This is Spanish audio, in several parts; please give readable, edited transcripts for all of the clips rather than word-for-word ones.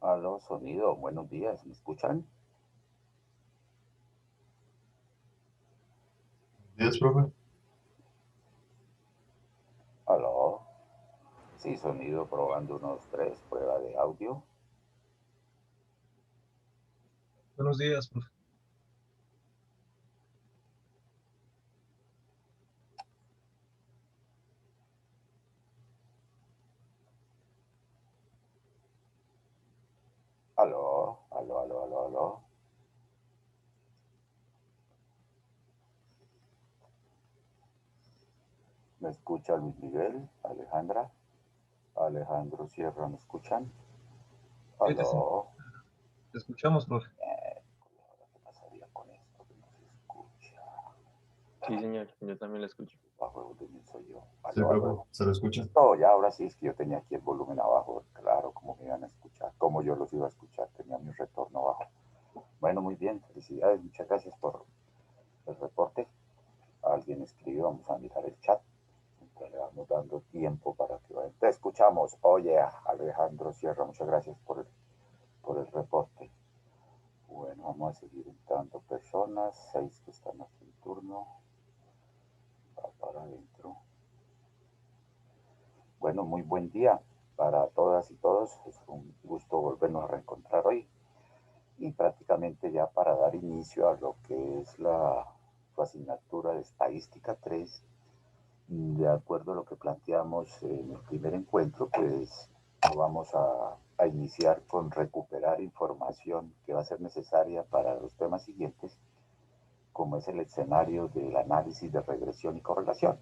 Aló, sonido, buenos días, ¿me escuchan? Días, profe. Aló, sí, sonido probando unos tres, prueba de audio. Buenos días, profe. Aló, aló, aló, aló, aló. ¿Me escucha Luis Miguel? Alejandra, Alejandro Sierra, ¿me escuchan? Sí, Aló, te escuchamos, profe. ¿qué pasaría con esto que no se escucha? Sí, señor, yo también lo escucho. Bajo el volumen soy yo. Sí, Aló, profe. aló. ¿Se lo escucha? Listo, ya ahora sí es que yo tenía aquí el volumen abajo, claro, como me iban a escuchar, como yo los iba a escuchar, tenía mi retorno abajo. Bueno, muy bien, felicidades, muchas gracias por el reporte. Alguien escribió, vamos a mirar el chat. Le vamos dando tiempo para que vayan. Te escuchamos. Oye, Alejandro Sierra, muchas gracias por el reporte. Bueno, vamos a seguir entrando personas. 6 que están aquí en turno. Va para adentro. Bueno, muy buen día para todas y todos. Es un gusto volvernos a reencontrar hoy. Y prácticamente ya para dar inicio a lo que es su asignatura de Estadística 3. De acuerdo a lo que planteamos en el primer encuentro, pues vamos a iniciar con recuperar información que va a ser necesaria para los temas siguientes, como es el escenario del análisis de regresión y correlación.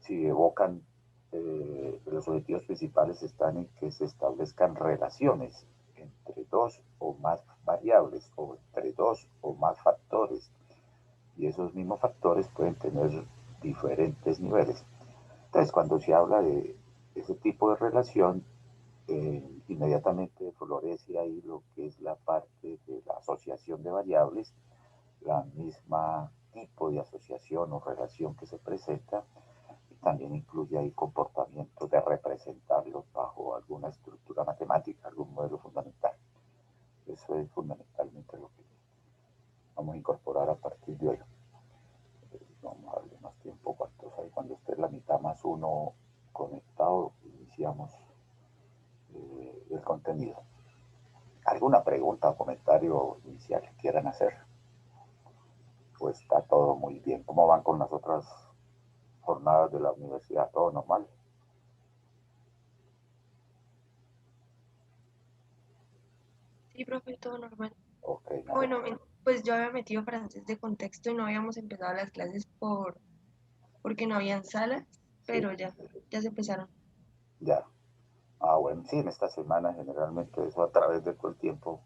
Si evocan, los objetivos principales están en que se establezcan relaciones entre dos o más variables o entre dos o más factores, y esos mismos factores pueden tener diferentes niveles. Entonces, cuando se habla de ese tipo de relación, inmediatamente florece ahí lo que es la parte de la asociación de variables, la misma tipo de asociación o relación que se presenta, y también incluye ahí comportamientos de representarlos bajo alguna estructura matemática, algún modelo fundamental. Eso es fundamentalmente lo que vamos a incorporar a partir de hoy. Vamos a darle más tiempo. ¿Cuántos hay? Cuando esté la mitad más uno conectado, iniciamos el contenido. ¿Alguna pregunta o comentario inicial que quieran hacer? Pues está todo muy bien. ¿Cómo van con las otras jornadas de la universidad? ¿Todo normal? Sí, profe, todo normal. Ok, me Bueno, alegro. pues yo había metido francés de contexto y no habíamos empezado las clases porque no habían salas, Sí, pero ya se empezaron. ya. Ah, bueno, sí, en esta semana generalmente eso a través de todo el tiempo,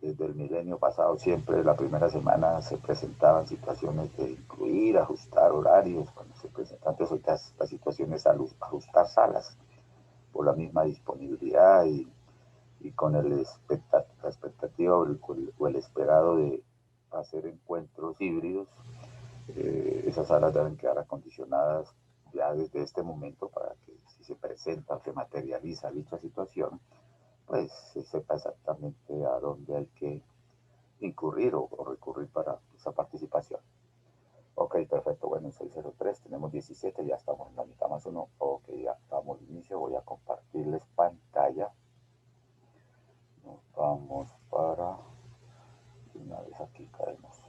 desde el milenio pasado, siempre la primera semana se presentaban situaciones de incluir, ajustar horarios, cuando se presentan entonces ahorita la situación es ajustar salas por la misma disponibilidad y con la expectativa o el esperado de hacer encuentros híbridos. Esas salas deben quedar acondicionadas ya desde este momento para que si se presenta o se materializa dicha situación, pues se sepa exactamente a dónde hay que incurrir o recurrir para esa participación. Ok, perfecto. Bueno, en 603 tenemos 17, ya estamos en la mitad más uno. Ok, ya damos inicio. Voy a compartirles pantalla. Nos vamos para... Una vez aquí caemos.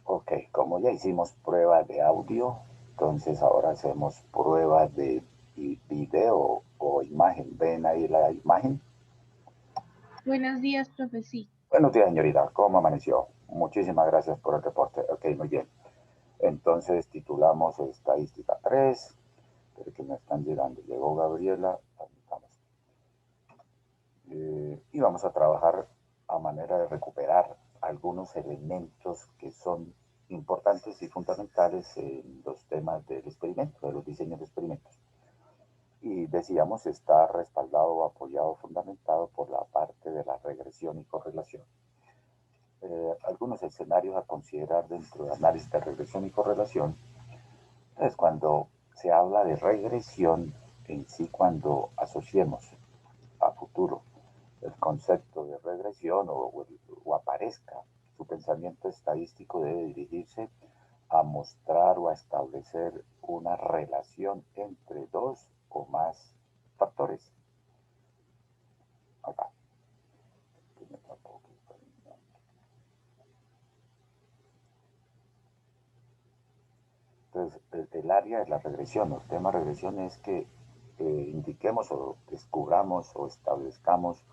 Ok, como ya hicimos prueba de audio, entonces ahora hacemos prueba de video o imagen. ¿Ven ahí la imagen? Buenos días, profe. Sí. Buenos días, señorita. ¿Cómo amaneció? Muchísimas gracias por el reporte. Ok, muy bien. Entonces titulamos Estadística 3. Pero que me están llegando. Llegó Gabriela. Vamos. Y vamos a trabajar a manera de recuperar algunos elementos que son importantes y fundamentales en los temas del experimento, de los diseños de experimentos. Y decíamos, está respaldado, apoyado, fundamentado por la parte de la regresión y correlación. algunos escenarios a considerar dentro de análisis de regresión y correlación. Entonces, cuando se habla de regresión en sí, cuando asociemos a futuro el concepto de regresión o aparezca, su pensamiento estadístico debe dirigirse a mostrar o a establecer una relación entre dos o más factores. Acá. Entonces, el área de la regresión, el tema de regresión es que indiquemos o descubramos o establezcamos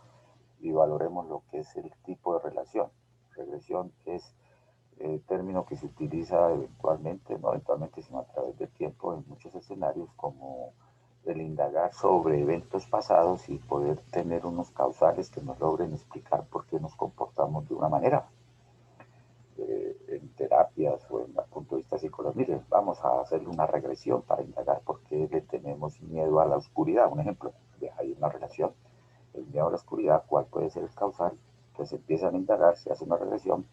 y valoremos lo que es el tipo de relación. Regresión es el término que se utiliza eventualmente, no eventualmente, sino a través del tiempo en muchos escenarios, como el indagar sobre eventos pasados y poder tener unos causales que nos logren explicar por qué nos comportamos de una manera. En terapias o en el punto de vista psicológico, miren, vamos a hacerle una regresión para indagar por qué le tenemos miedo a la oscuridad. Un ejemplo, hay una relación, el miedo a la oscuridad, ¿cuál puede ser el causal? Pues empiezan a indagar, se hace una regresión.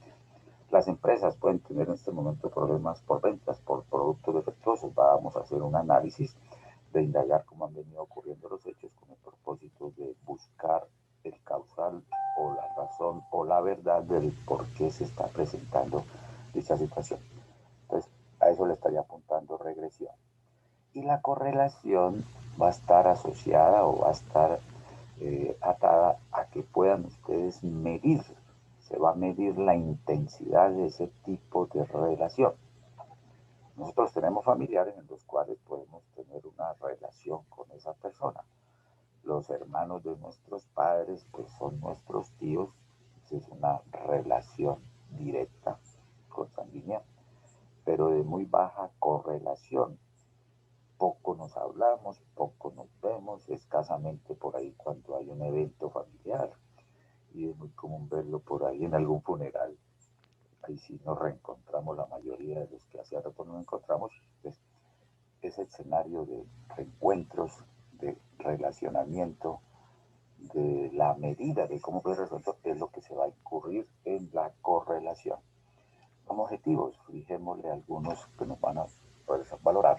Las empresas pueden tener en este momento problemas por ventas, por productos defectuosos. Vamos a hacer un análisis de indagar cómo han venido ocurriendo los hechos con el propósito de buscar el causal o la razón o la verdad del por qué se está presentando dicha situación. Entonces, a eso le estaría apuntando regresión. Y la correlación va a estar asociada o va a estar atada a que puedan ustedes medir, se va a medir la intensidad de ese tipo de relación. Nosotros tenemos familiares en los cuales podemos tener una relación con esa persona. Los hermanos de nuestros padres, pues son nuestros tíos, es una relación directa, consanguínea, pero de muy baja correlación. Poco nos hablamos, poco nos vemos, escasamente por ahí cuando hay un evento familiar, y es muy común verlo por ahí en algún funeral. Ahí sí nos reencontramos la mayoría de los que hace rato nos encontramos. Pues, ese escenario de reencuentros, de relacionamiento, de la medida de cómo puede resolver, es lo que se va a incurrir en la correlación. Como objetivos, fijémosle algunos que nos van a poder valorar.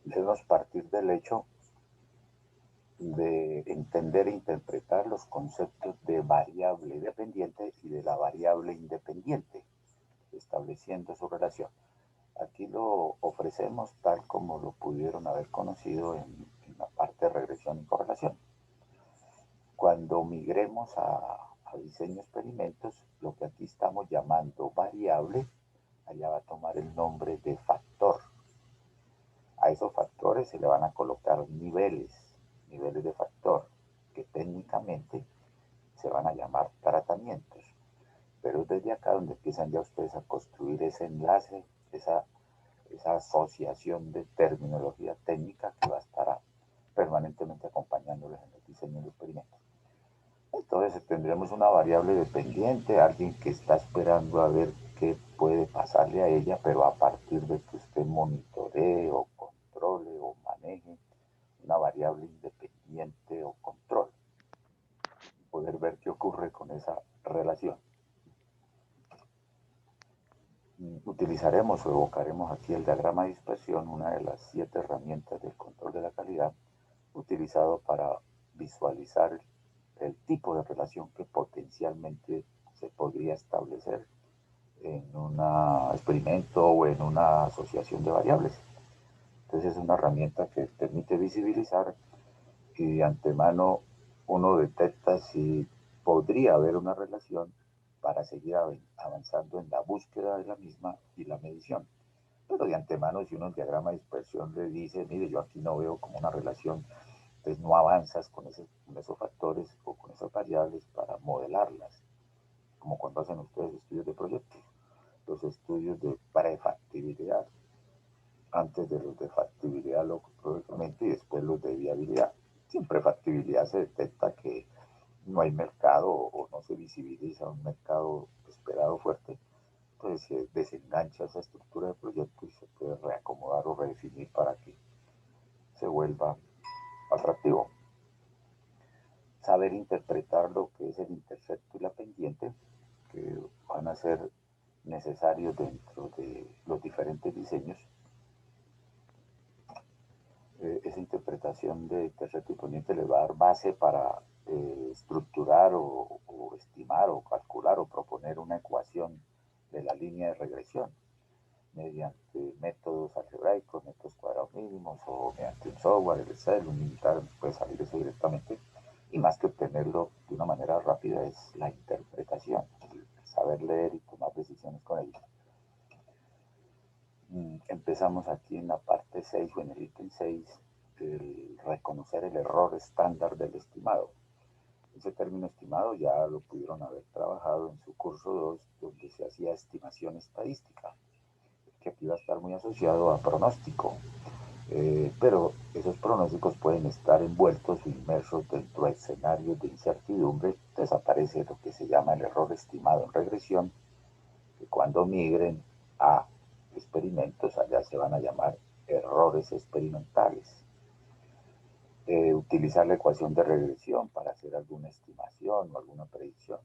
Debemos partir del hecho de entender e interpretar los conceptos de variable dependiente y de la variable independiente, estableciendo su relación. Aquí lo ofrecemos tal como lo pudieron haber conocido en la parte de regresión y correlación. Cuando migremos a diseño de experimentos, lo que aquí estamos llamando variable, allá va a tomar el nombre de factor. A esos factores se le van a colocar niveles de factor, que técnicamente se van a llamar tratamientos. Pero es desde acá donde empiezan ya ustedes a construir ese enlace, esa asociación de terminología técnica que va a estar permanentemente acompañándoles en el diseño de experimentos. Entonces tendremos una variable dependiente, alguien que está esperando a ver qué puede pasarle a ella, pero a partir de que usted monitoree o controle o maneje una variable independiente o control, poder ver qué ocurre con esa relación. Utilizaremos o evocaremos aquí el diagrama de dispersión, una de las 7 herramientas del control de la calidad, utilizado para visualizar el tipo de relación que potencialmente se podría establecer en un experimento o en una asociación de variables. Entonces es una herramienta que permite visibilizar y de antemano uno detecta si podría haber una relación para seguir avanzando en la búsqueda de la misma y la medición. Pero de antemano, si uno en diagrama de dispersión le dice, mire, yo aquí no veo como una relación, entonces no avanzas con esos factores o con esas variables para modelarlas, como cuando hacen ustedes estudios de proyectos, los estudios de prefactibilidad, antes de los de factibilidad lógicamente y después los de viabilidad. Sin prefactibilidad se detecta que no hay mercado o no se visibiliza un mercado esperado fuerte, pues se desengancha esa estructura de proyecto y se puede reacomodar o redefinir para que se vuelva atractivo. Saber interpretar lo que es el intercepto y la pendiente, que van a ser necesarios dentro de los diferentes diseños. Esa interpretación de tercer tiponiente le va a dar base para estructurar o estimar o calcular o proponer una ecuación de la línea de regresión mediante métodos algebraicos, métodos cuadrados mínimos o mediante un software, el Excel, un militar, puede salir eso directamente. Y más que obtenerlo de una manera rápida es la interpretación, el saber leer y tomar decisiones con ello. Empezamos aquí en la parte 6 o en el ítem 6, el reconocer el error estándar del estimado. Ese término estimado ya lo pudieron haber trabajado en su curso 2, donde se hacía estimación estadística, que aquí va a estar muy asociado a pronóstico. Pero esos pronósticos pueden estar envueltos o inmersos dentro de escenarios de incertidumbre. Entonces aparece lo que se llama el error estimado en regresión, que cuando migren a experimentos, allá se van a llamar errores experimentales. Utilizar la ecuación de regresión para hacer alguna estimación o alguna predicción.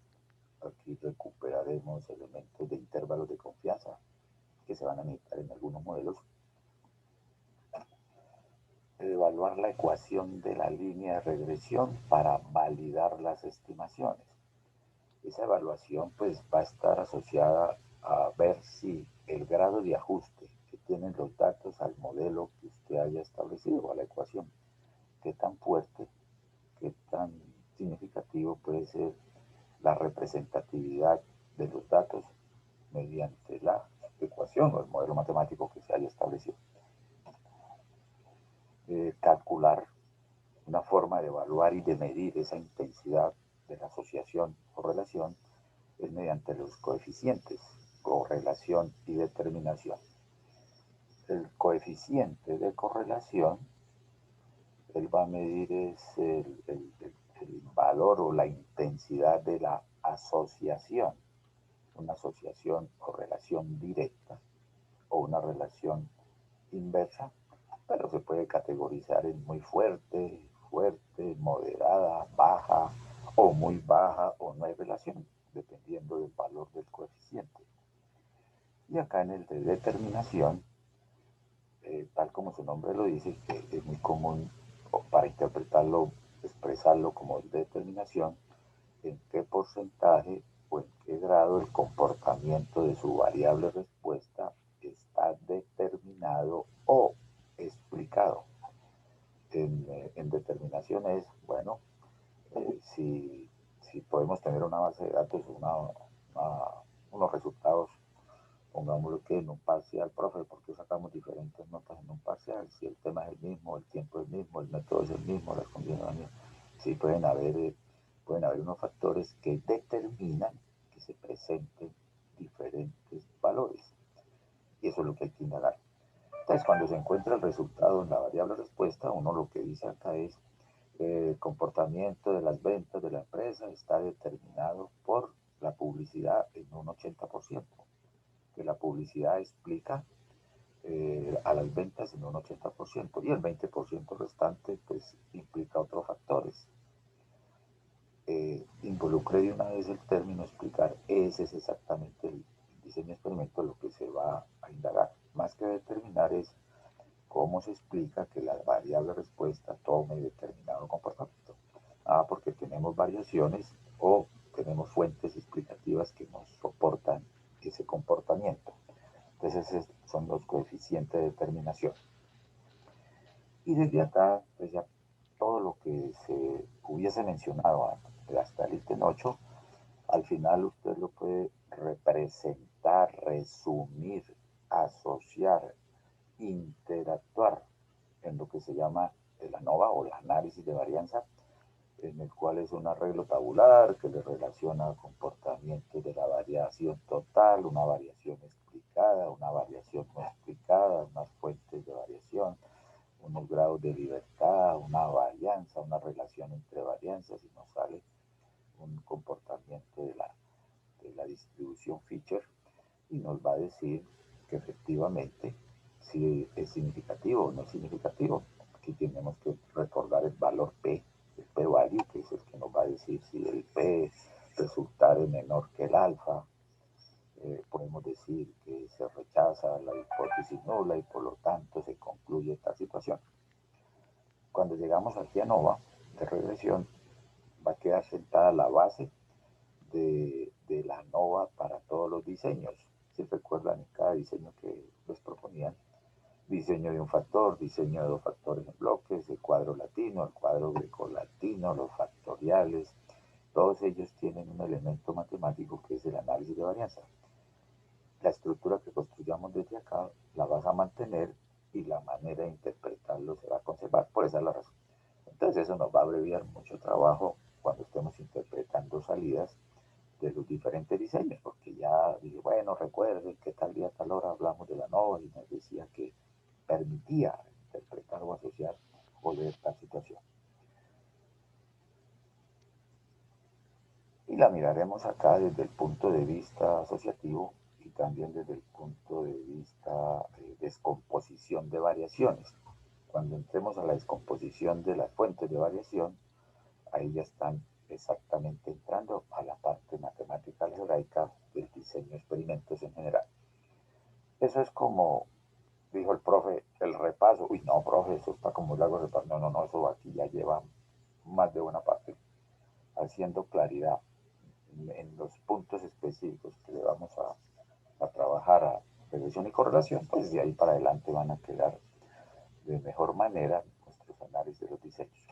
Aquí recuperaremos elementos de intervalos de confianza que se van a necesitar en algunos modelos. Evaluar la ecuación de la línea de regresión para validar las estimaciones. Esa evaluación pues va a estar asociada a ver si el grado de ajuste que tienen los datos al modelo que usted haya establecido o a la ecuación, qué tan fuerte, qué tan significativo puede ser la representatividad de los datos mediante la ecuación o el modelo matemático que se haya establecido. Calcular una forma de evaluar y de medir esa intensidad de la asociación o relación es mediante los coeficientes, correlación y determinación. El coeficiente de correlación, él va a medir el valor o la intensidad de la asociación, una asociación o relación directa o una relación inversa, pero se puede categorizar en muy fuerte, fuerte, moderada, baja o muy baja o no hay relación, dependiendo del valor del coeficiente. Y acá en el de determinación, tal como su nombre lo dice, que es muy común para interpretarlo, expresarlo como de determinación, en qué porcentaje o en qué grado el comportamiento de su variable respuesta está determinado o explicado. En determinación es, bueno, si podemos tener una base de datos, unos resultados, pongámoslo que en un parcial, profe, ¿por qué sacamos diferentes notas en un parcial? Si el tema es el mismo, el tiempo es el mismo, el método es el mismo, las condiciones son las mismas. Sí, pueden haber unos factores que determinan que se presenten diferentes valores. Y eso es lo que hay que indagar. Entonces, cuando se encuentra el resultado en la variable respuesta, uno lo que dice acá es el comportamiento de las ventas de la empresa está determinado por la publicidad en un 80%, que la publicidad explica a las ventas en un 80% y el 20% restante pues implica otros factores. Involucre de una vez el término explicar, ese es exactamente el diseño experimento lo que se va a indagar. Más que determinar es cómo se explica que la variable respuesta tome determinado comportamiento. Porque tenemos variaciones o tenemos fuentes explicativas que nos soportan ese comportamiento. Entonces esos son los coeficientes de determinación. Y desde acá, pues ya todo lo que se hubiese mencionado hasta el ítem 8, al final usted lo puede representar, resumir, asociar, interactuar en lo que se llama el ANOVA o el análisis de varianza, en el cual es un arreglo tabular que le relaciona comportamientos de la variación total, una variación explicada, una variación no explicada, unas fuentes de variación, unos grados de libertad, una varianza, una relación entre varianzas y nos sale un comportamiento de la distribución Fisher y nos va a decir que efectivamente si es significativo o no es significativo. Aquí tenemos que recordar el valor P, el P-value, que es el que nos va a decir si el P resultare menor que el alfa decir que se rechaza la hipótesis nula y por lo tanto se concluye esta situación. Cuando llegamos aquí a ANOVA de regresión, va a quedar sentada la base de la ANOVA para todos los diseños. Si recuerdan, en cada diseño que les proponían, diseño de un factor, diseño de dos factores en bloques, el cuadro latino, el cuadro grecolatino, los factoriales, todos ellos tienen un elemento matemático que es el análisis de varianza. La estructura que construyamos desde acá la vas a mantener y la manera de interpretarlo se va a conservar. Por esa es la razón. Entonces eso nos va a abreviar mucho trabajo cuando estemos interpretando salidas de los diferentes diseños, porque ya dije, bueno, recuerden que tal día, tal hora hablamos de la ANOVA y nos decía que permitía interpretar o asociar o leer tal situación. Y la miraremos acá desde el punto de vista asociativo y también desde el punto de vista de descomposición de variaciones. Cuando entremos a la descomposición de las fuentes de variación, ahí ya están exactamente entrando a la parte matemática algebraica del diseño de experimentos en general. Eso es como dijo el profe, el repaso. Uy, no, profe, eso está como largo repaso. No, eso aquí ya lleva más de buena parte. Haciendo claridad en los puntos específicos que le vamos a trabajar a regresión y correlación, pues de ahí para adelante van a quedar de mejor manera nuestros análisis de los diseños.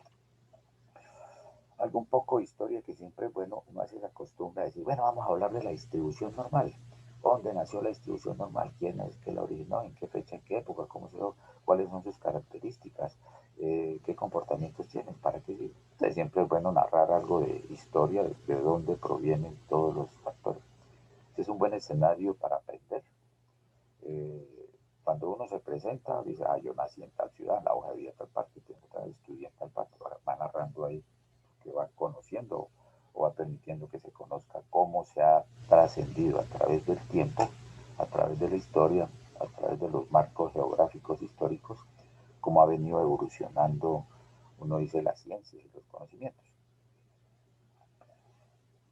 Algo un poco de historia que siempre, bueno, uno hace la costumbre de decir, bueno, vamos a hablar de la distribución normal. ¿Dónde nació la distribución normal? ¿Quién es que la originó? ¿En qué fecha? ¿En qué época? ¿Cómo se dio? ¿Cuáles son sus características? ¿Qué comportamientos tienen? ¿Para qué? Entonces, siempre es bueno narrar algo de historia, de dónde provienen todos los factores. Este es un buen escenario para aprender. Cuando uno se presenta, dice, yo nací en tal ciudad, en la hoja de vida tal parte, estudié en tal parte, va narrando ahí que va conociendo o va permitiendo que se conozca cómo se ha trascendido a través del tiempo, a través de la historia, a través de los marcos geográficos históricos, cómo ha venido evolucionando, uno dice, la ciencia y los conocimientos.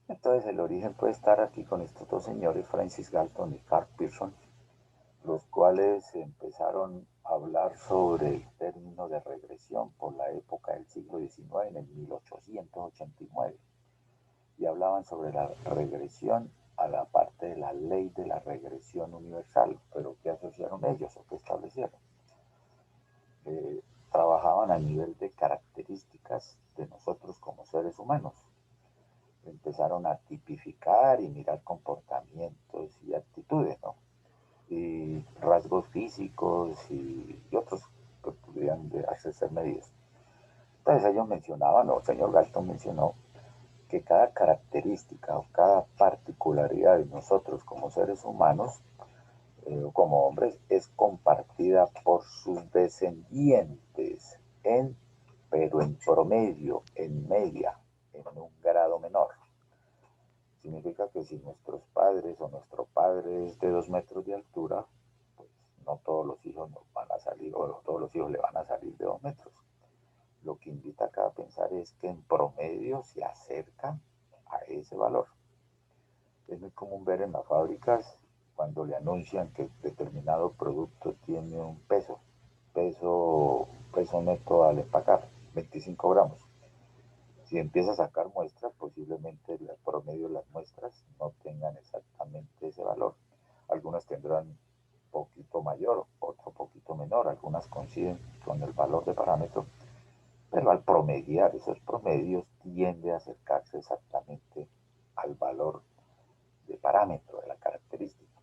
Entonces el origen puede estar aquí con estos dos señores, Francis Galton y Carl Pearson, los cuales empezaron a hablar sobre el término de regresión por la época del siglo XIX, en el 1889, y hablaban sobre la regresión a la parte de la ley de la regresión universal. Pero ¿qué asociaron ellos o qué establecieron? Trabajaban a nivel de características de nosotros como seres humanos. Empezaron a tipificar y mirar comportamientos y actitudes, ¿no? Y rasgos físicos y otros que pudieran hacerse medidos. Entonces ellos mencionaban, o el señor Galton mencionó, que cada característica o cada particularidad de nosotros como seres humanos o como hombres es compartida por sus descendientes, pero en promedio, en media, en un grado menor. Significa que si nuestros padres o nuestro padre es de 2 metros de altura, pues no todos los hijos nos van a salir, o no todos los hijos le van a salir de 2 metros. Lo que invita acá a pensar es que en promedio se acercan a ese valor. Es muy común ver en las fábricas cuando le anuncian que determinado producto tiene un peso neto al empacar, 25 gramos. Si empieza a sacar muestras, posiblemente el promedio de las muestras no tengan exactamente ese valor. Algunas tendrán un poquito mayor, otro poquito menor, algunas coinciden con el valor de parámetro, pero al promediar esos promedios tiende a acercarse exactamente al valor de parámetro, de la característica.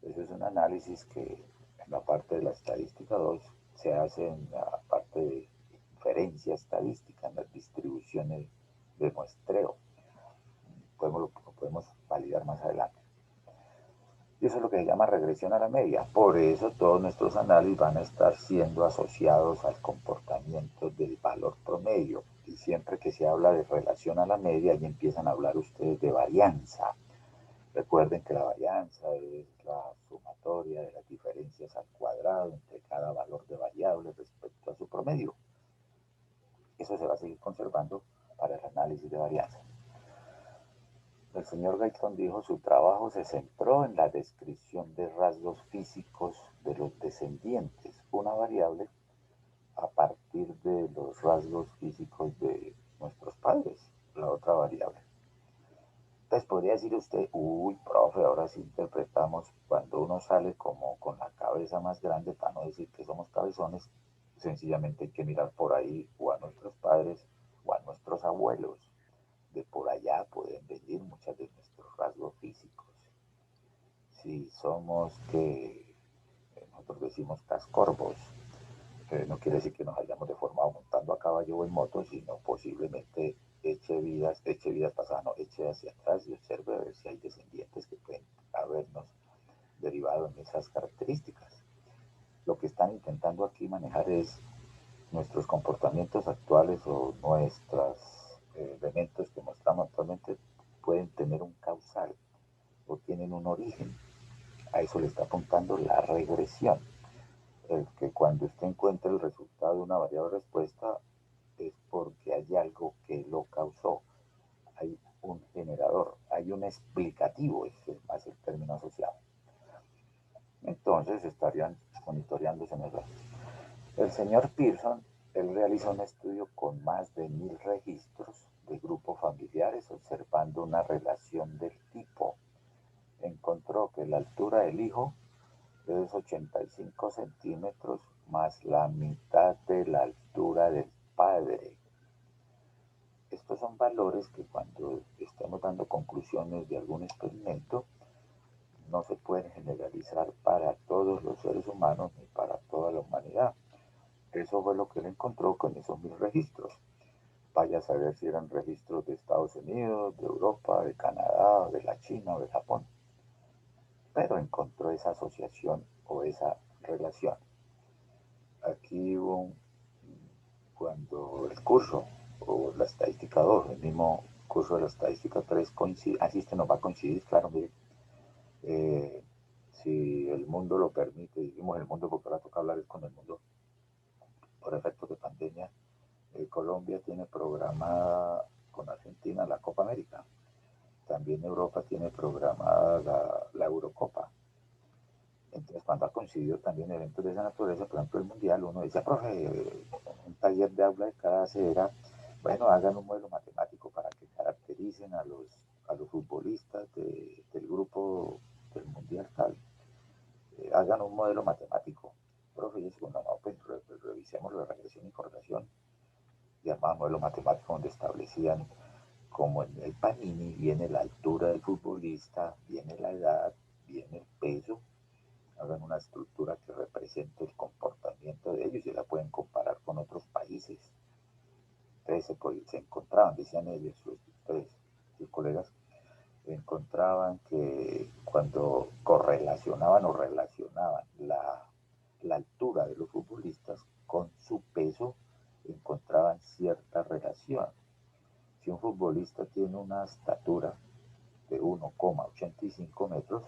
Eso es un análisis que en la parte de la estadística 2 se hace en la parte de inferencia estadística, en las distribuciones de muestreo. Lo podemos validar más adelante. Y eso es lo que se llama regresión a la media. Por eso todos nuestros análisis van a estar siendo asociados al comportamiento del valor promedio. Y siempre que se habla de relación a la media, ya empiezan a hablar ustedes de varianza. Recuerden que la varianza es la sumatoria de las diferencias al cuadrado entre cada valor de variable respecto a su promedio. Eso se va a seguir conservando para el análisis de varianza. El señor Gaitón dijo su trabajo se centró en la descripción de rasgos físicos de los descendientes, una variable a partir de los rasgos físicos de nuestros padres, la otra variable. Entonces podría decir usted, uy, profe, ahora sí interpretamos cuando uno sale como con la cabeza más grande, para no decir que somos cabezones, sencillamente hay que mirar por ahí o a nuestros padres o a nuestros abuelos. De por allá pueden venir muchos de nuestros rasgos físicos. Si somos que nosotros decimos cascorvos, no quiere decir que nos hayamos deformado montando a caballo o en moto, sino posiblemente eche vidas pasadas, no, eche hacia atrás y observe a ver si hay descendientes que pueden habernos derivado en esas características. Lo que están intentando aquí manejar es nuestros comportamientos actuales o nuestros elementos que mostramos actualmente pueden tener un causal o tienen un origen. A eso le está apuntando la regresión. El que cuando usted encuentra el resultado de una variable respuesta es porque hay algo que lo causó. Hay un generador, hay un explicativo, ese es más el término asociado. Entonces estarían monitoreándose en eso. El señor Pearson, él realizó un estudio con más de 1000 registros de grupos familiares observando una relación del tipo. Encontró que la altura del hijo es 85 centímetros más la mitad de la altura del padre. Estos son valores que cuando estemos dando conclusiones de algún experimento no se pueden generalizar para todos los seres humanos ni para toda la humanidad. Eso fue lo que él encontró con esos 1000 registros. Vaya a saber si eran registros de Estados Unidos, de Europa, de Canadá, de la China o de Japón. Pero encontró esa asociación o esa relación. Aquí hubo cuando el curso o la estadística 2, el mismo curso de la estadística 3 coincide, así este nos va a coincidir, claro, mire, si el mundo lo permite, dijimos el mundo porque ahora toca hablar es con el mundo, por efectos de pandemia, Colombia tiene programada con Argentina la Copa América. También Europa tiene programada la Eurocopa. Entonces, cuando ha coincidido también eventos de esa naturaleza, por ejemplo el Mundial, uno decía, profe, un taller de aula de clase era, bueno, hagan un modelo matemático para que caractericen a los futbolistas del grupo del Mundial tal. Hagan un modelo matemático. Profe, y dice, no, pues revisemos la regresión y correlación y armaban modelo matemático donde establecían como en el Panini viene la altura del futbolista, viene la edad, viene el peso, hagan una estructura que represente el comportamiento de ellos y la pueden comparar con otros países. Entonces se encontraban, decían ellos, sus colegas, encontraban que cuando correlacionaban o relacionaban la altura de los futbolistas con su peso, encontraban cierta relación. Si un futbolista tiene una estatura de 1,85 metros,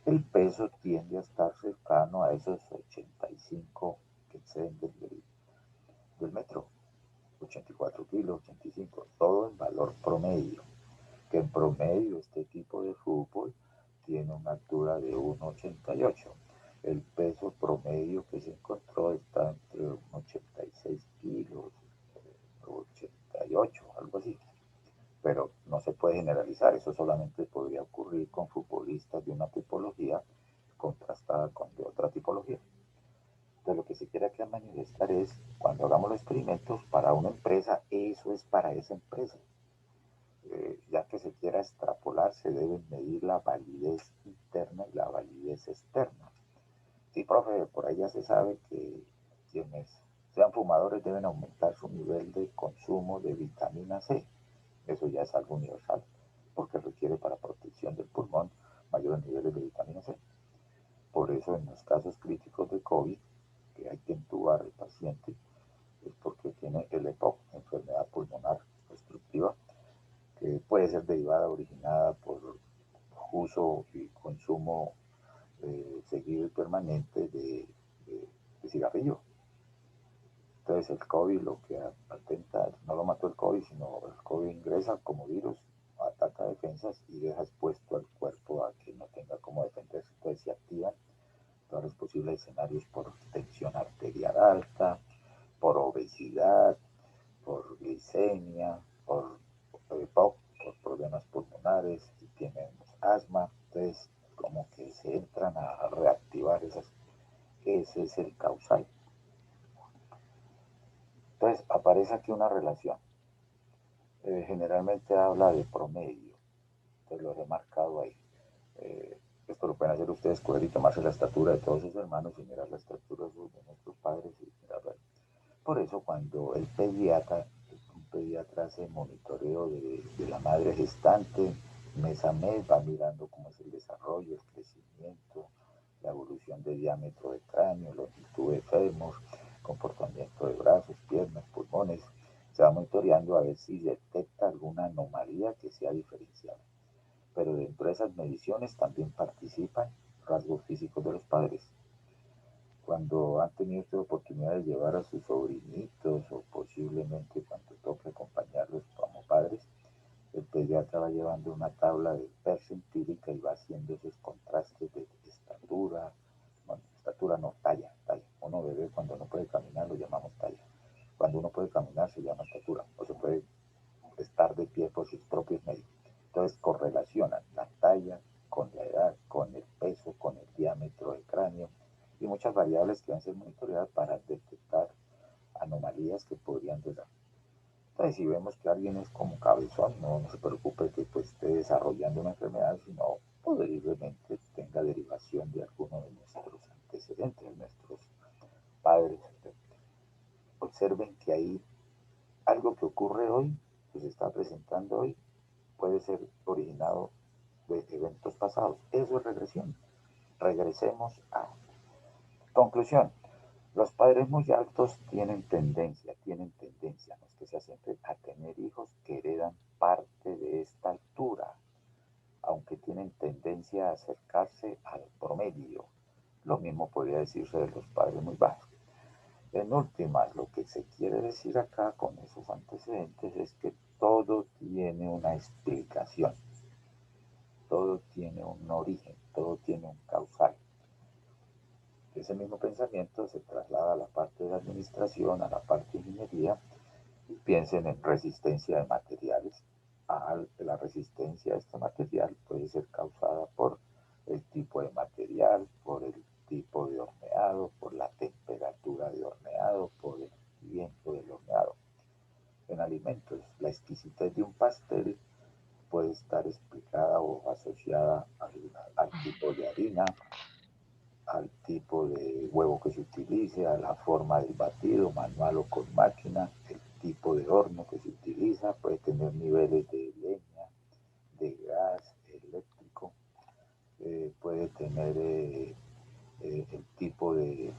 el peso tiende a estar cercano a esos 85 que exceden del metro. 84 kilos, 85, todo en valor promedio. Que en promedio este tipo de fútbol tiene una altura de 1,88. El peso promedio que se encontró está entre 86 kilos, 88, algo así. Pero no se puede generalizar, eso solamente podría ocurrir con futbolistas de una tipología contrastada con de otra tipología. Entonces lo que se quiere aquí manifestar es, cuando hagamos los experimentos para una empresa, eso es para esa empresa. Ya que se quiera extrapolar, se debe medir la validez interna y la validez externa. Sí, profe, por ahí ya se sabe que quienes sean fumadores deben aumentar su nivel de consumo de vitamina C. Eso ya es algo universal, porque requiere para protección del pulmón mayores niveles de vitamina C. Por eso en los casos críticos de COVID, que hay que entubar al paciente, es porque tiene el EPOC, enfermedad pulmonar obstructiva, que puede ser derivada, originada por uso y consumo seguido y permanente de cigarrillo. Entonces el COVID lo que atenta, no lo mató el COVID, sino el COVID ingresa como virus, ataca defensas y deja expuesto al cuerpo a que no tenga cómo defenderse. Entonces se activan todos los posibles escenarios por tensión arterial alta, por obesidad, por glicemia, por problemas pulmonares, y tienen asma. Entonces como que se entran a reactivar esas. Ese es el causal. Entonces aparece aquí una relación. Generalmente habla de promedio. Entonces lo he marcado ahí. Esto lo pueden hacer ustedes, coger y tomarse la estatura de todos sus hermanos y mirar la estatura de nuestros padres y mirarla. Por eso cuando un pediatra hace monitoreo de la madre gestante, mes a mes va mirando cómo es el desarrollo, el crecimiento, la evolución de diámetro de cráneo, longitud de fémur, comportamiento de brazos, piernas, pulmones. Se va monitoreando a ver si detecta alguna anomalía que sea diferencial. Pero dentro de esas mediciones también participan rasgos físicos de los padres. Cuando han tenido esta oportunidad de llevar a sus sobrinitos o posiblemente cuando toque acompañarlos como padres, el pediatra va llevando una tabla de percentílica y va haciendo esos contrastes de estatura, bueno, estatura no, talla. Uno bebé cuando no puede caminar lo llamamos talla. Cuando uno puede caminar se llama estatura, o se puede estar de pie por sus propios medios. Entonces correlacionan la talla con la edad, con el peso, con el diámetro del cráneo y muchas variables que van a ser monitoreadas para detectar anomalías que podrían dar. Entonces, si vemos que alguien es como cabezón, no se preocupe que pues, esté desarrollando una enfermedad, sino posiblemente tenga derivación de alguno de nuestros antecedentes, de nuestros padres. Observen que hay algo que ocurre hoy, que se está presentando hoy, puede ser originado de eventos pasados. Eso es regresión. Regresemos a... Conclusión. Los padres muy altos tienen tendencia, no es que sea siempre, a tener hijos que heredan parte de esta altura, aunque tienen tendencia a acercarse al promedio. Lo mismo podría decirse de los padres muy bajos. En últimas, lo que se quiere decir acá con esos antecedentes es que todo tiene una explicación, todo tiene un origen, todo tiene un causal. Ese mismo pensamiento se traslada a la parte de la administración, a la parte de ingeniería, y piensen en resistencia de materiales. La resistencia a este material puede ser causada por el tipo de material, por el tipo de horneado, por la temperatura de horneado, por el viento del horneado. En alimentos, la exquisitez de un pastel puede estar explicada o asociada al tipo de harina, al tipo de huevo que se utilice, a la forma del batido, manual o con máquina, el tipo de horno que se utiliza, puede tener niveles de leña, de gas, eléctrico, puede tener el tipo de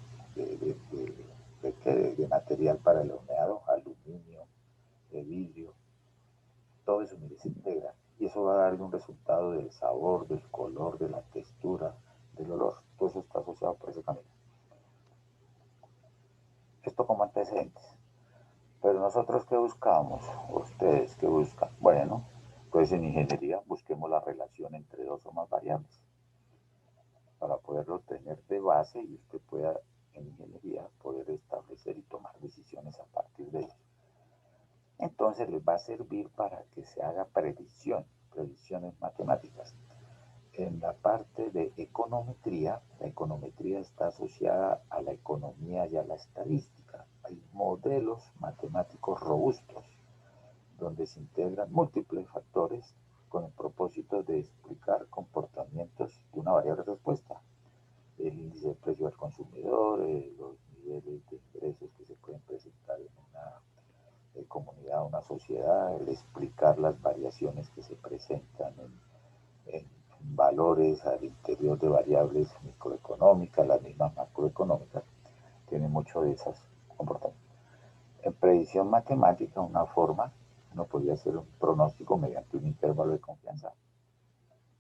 material para el horneado, aluminio, vidrio, todo eso se integra y eso va a darle un resultado del sabor, del color, de la textura, del olor. Todo eso está asociado por ese camino. Esto como antecedentes. Pero nosotros, ¿qué buscamos? ¿Ustedes qué buscan? Bueno, pues en ingeniería busquemos la relación entre dos o más variables para poderlo tener de base y usted pueda en ingeniería poder establecer y tomar decisiones a partir de ello. Entonces les va a servir para que se haga previsiones matemáticas. En la parte de econometría, la econometría está asociada a la economía y a la estadística. Hay modelos matemáticos robustos donde se integran múltiples factores con el propósito de explicar comportamientos de una variable respuesta. El índice de precio al consumidor, los niveles de ingresos que se pueden presentar en una comunidad, una sociedad, el explicar las variaciones que se presentan en valores al interior de variables microeconómicas, las mismas macroeconómicas, tienen mucho de esos comportamientos. En predicción matemática, una forma, uno podría hacer un pronóstico mediante un intervalo de confianza,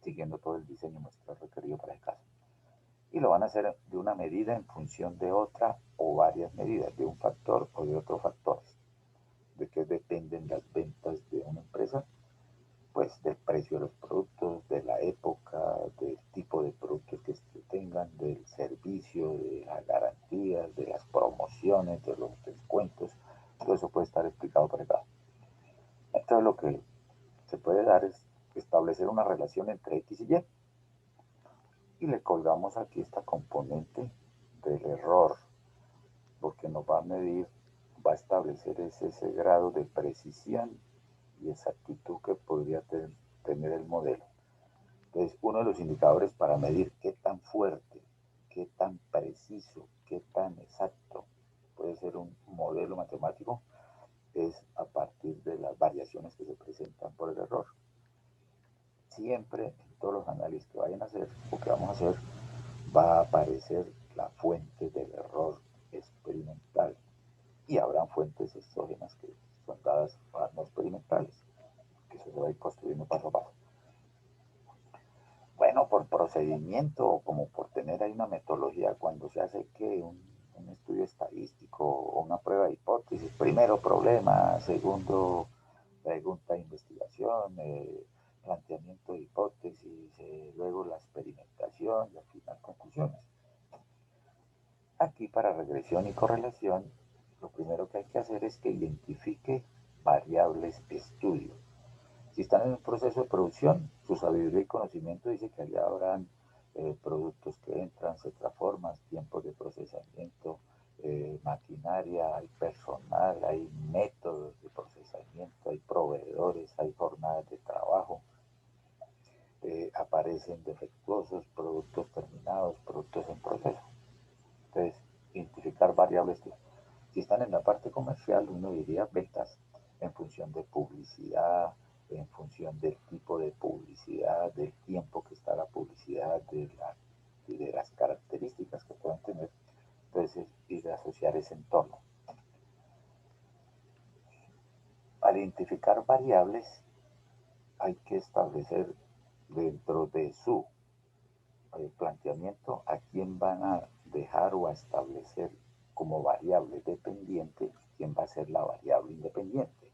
siguiendo todo el diseño muestral requerido para el caso. Y lo van a hacer de una medida en función de otra o varias medidas, de un factor o de otros factores. ¿De qué dependen las ventas de una empresa? Pues del precio de los productos. época, del tipo de productos que tengan, del servicio, de las garantías, de las promociones, de los descuentos. Todo eso puede estar explicado por acá. Entonces lo que se puede dar es establecer una relación entre X y Y. Y le colgamos aquí esta componente del error, porque nos va a medir, va a establecer ese grado de precisión y exactitud que podría tener el modelo. Entonces, uno de los indicadores para medir qué tan fuerte, qué tan preciso, qué tan exacto puede ser un modelo matemático es a partir de las variaciones que se presentan por el error. Siempre en todos los análisis que vayan a hacer o que vamos a hacer, va a aparecer la fuente del error experimental y habrán fuentes exógenas que son dadas para no experimentales, que eso se va a ir construyendo paso a paso. Bueno, por procedimiento o como por tener ahí una metodología, cuando se hace que un estudio estadístico o una prueba de hipótesis, primero problema, segundo pregunta de investigación, planteamiento de hipótesis, luego la experimentación y al final conclusiones. Aquí para regresión y correlación, lo primero que hay que hacer es que identifique variables de estudio. Si están en un proceso de producción, su sabiduría y conocimiento dice que allá habrán productos que entran, se transforman, tiempos de procesamiento, maquinaria, hay personal, hay métodos de procesamiento, hay proveedores, hay jornadas de trabajo, aparecen defectuosos, productos terminados, productos en proceso. Entonces, identificar variables. Si están en la parte comercial, uno diría ventas en función de publicidad, en función del tipo de publicidad, del tiempo que está la publicidad, de las características que puedan tener. Entonces, y de asociar ese entorno. Al identificar variables, hay que establecer dentro de su planteamiento a quién van a dejar o a establecer como variable dependiente, quién va a ser la variable independiente.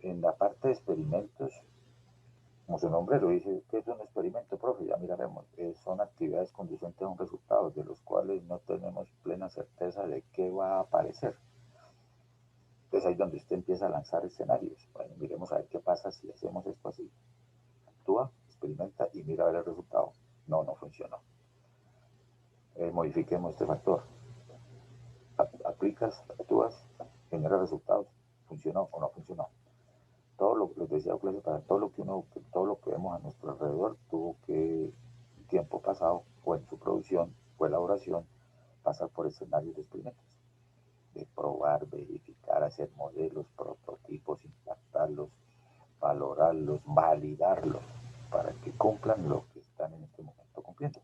En la parte de experimentos, como su nombre lo dice, ¿qué es un experimento, profe? Ya miraremos. Son actividades conducentes a un resultado, de los cuales no tenemos plena certeza de qué va a aparecer. Entonces ahí es donde usted empieza a lanzar escenarios. Bueno, miremos a ver qué pasa si hacemos esto así. Actúa, experimenta y mira a ver el resultado. No, no funcionó. Modifiquemos este factor. Aplicas, actúas, genera resultados. ¿Funcionó o no funcionó? Todo lo que les decía clase, para todo lo que vemos a nuestro alrededor tuvo que tiempo pasado o en su producción o elaboración pasar por escenarios de experimentos, de probar, verificar, hacer modelos, prototipos, impactarlos, valorarlos, validarlos para que cumplan lo que están en este momento cumpliendo.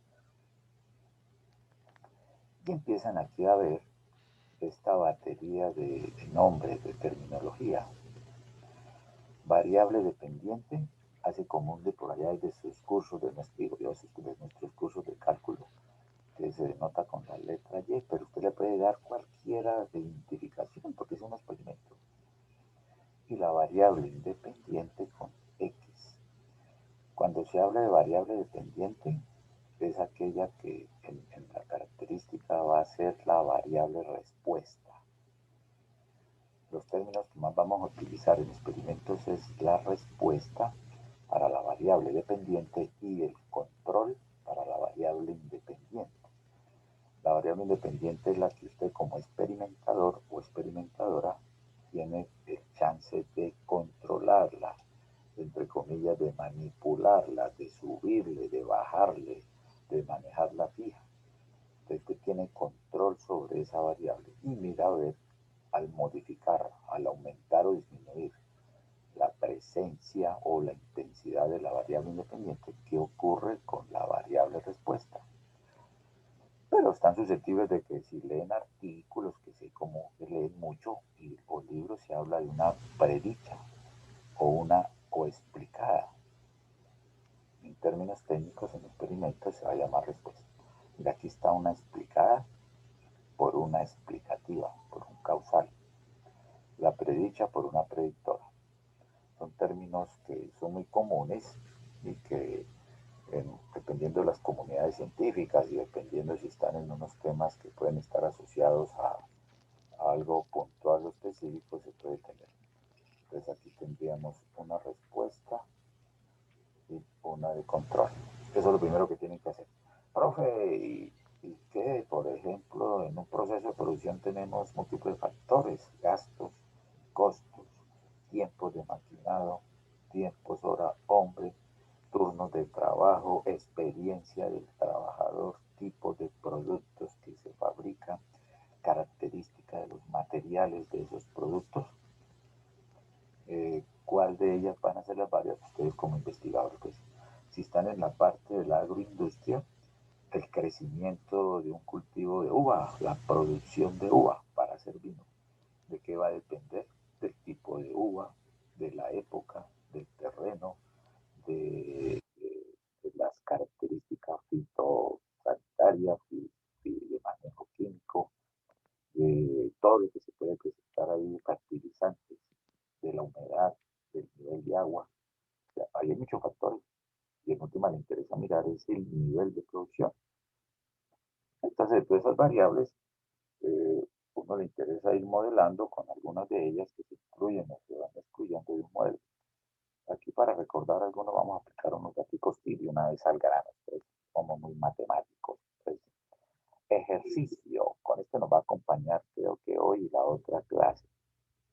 Y empiezan aquí a ver esta batería de nombres, de terminología. Variable dependiente hace común de por allá de sus cursos, de nuestros cursos de cálculo, que se denota con la letra Y, pero usted le puede dar cualquiera de identificación porque es un experimento. Y la variable independiente con X. Cuando se habla de variable dependiente, es aquella que en la característica va a ser la variable respuesta. Los términos que más vamos a utilizar en experimentos es la respuesta para la variable dependiente y el control para la variable independiente. La variable independiente es la que usted como experimentador o experimentadora tiene el chance de controlarla, entre comillas, de manipularla, de subirle, de bajarle, de manejarla fija. Entonces usted tiene control sobre esa variable y mira a ver al modificar, al aumentar o disminuir la presencia o la intensidad de la variable independiente, ¿qué ocurre con la variable respuesta? Pero están susceptibles de que si leen artículos, que sé cómo leen mucho, o libros, se habla de una predicha o una coexplicada. En términos técnicos, en experimentos se va a llamar respuesta. Mira, aquí está una explicada por una explicativa, por un causal. La predicha por una predictora. Son términos que son muy comunes y que dependiendo de las comunidades científicas y dependiendo si están en unos temas que pueden estar asociados a algo puntual o específico, se puede tener. Entonces aquí tendríamos una respuesta y una de control. Eso es lo primero que tienen que hacer. Profe, y que, por ejemplo, en un proceso de producción tenemos múltiples factores, gastos, costos, tiempos de maquinado, tiempos hora hombre, turnos de trabajo, experiencia del trabajador, tipos de productos que se fabrican, características de los materiales de esos productos. ¿Cuál de ellas van a ser las variables? Ustedes como investigadores, pues, si están en la parte de la agroindustria, el crecimiento de un cultivo de uva, la producción de uva para hacer vino, ¿de qué va a depender? Del tipo de uva, de la época, del terreno, de las características fitosanitarias y de manejo químico, de todo lo que se puede presentar ahí, fertilizantes, de la humedad, del nivel de agua. O sea, hay muchos factores y en última le interesa mirar es el nivel de producción. Entonces, todas esas variables, uno le interesa ir modelando con algunas de ellas que se incluyen o se van excluyendo de un modelo. Aquí para recordar algunos vamos a aplicar unos gráficos y de una vez al grano, pues, como muy matemáticos. Pues, ejercicio, con esto nos va a acompañar creo que hoy y la otra clase.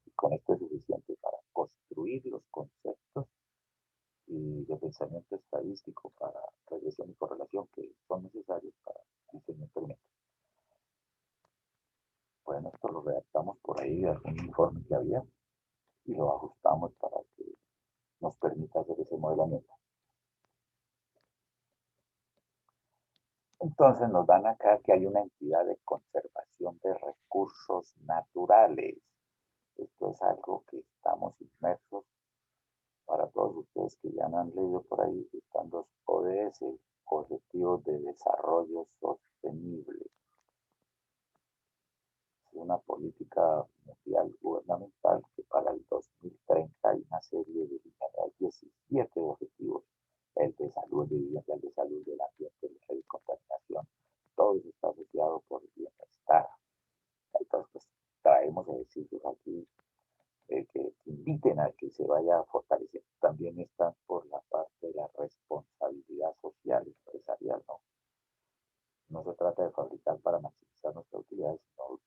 Y con esto es suficiente para construir los conceptos y de pensamiento estadístico para regresión y correlación que son necesarios para diseño experimental. Bueno, esto lo redactamos por ahí de algún informe que había y lo ajustamos para que nos permita hacer ese modelamiento. Entonces nos dan acá que hay una entidad de conservación de recursos naturales. Esto es algo que estamos inmersos para todos ustedes que ya no han leído por ahí, están los ODS, Objetivos de Desarrollo Sostenible. Es una política mundial gubernamental que para el 2030 hay una serie de 17 objetivos, el de salud de vivienda, el de salud del ambiente, el de contaminación, todo eso está asociado por el bienestar. Entonces, pues, traemos ejercicios aquí que inviten a que se vaya a fortalecer. También están por la parte de la responsabilidad social empresarial, ¿no? No se trata de fabricar para maximizar nuestras utilidades, sino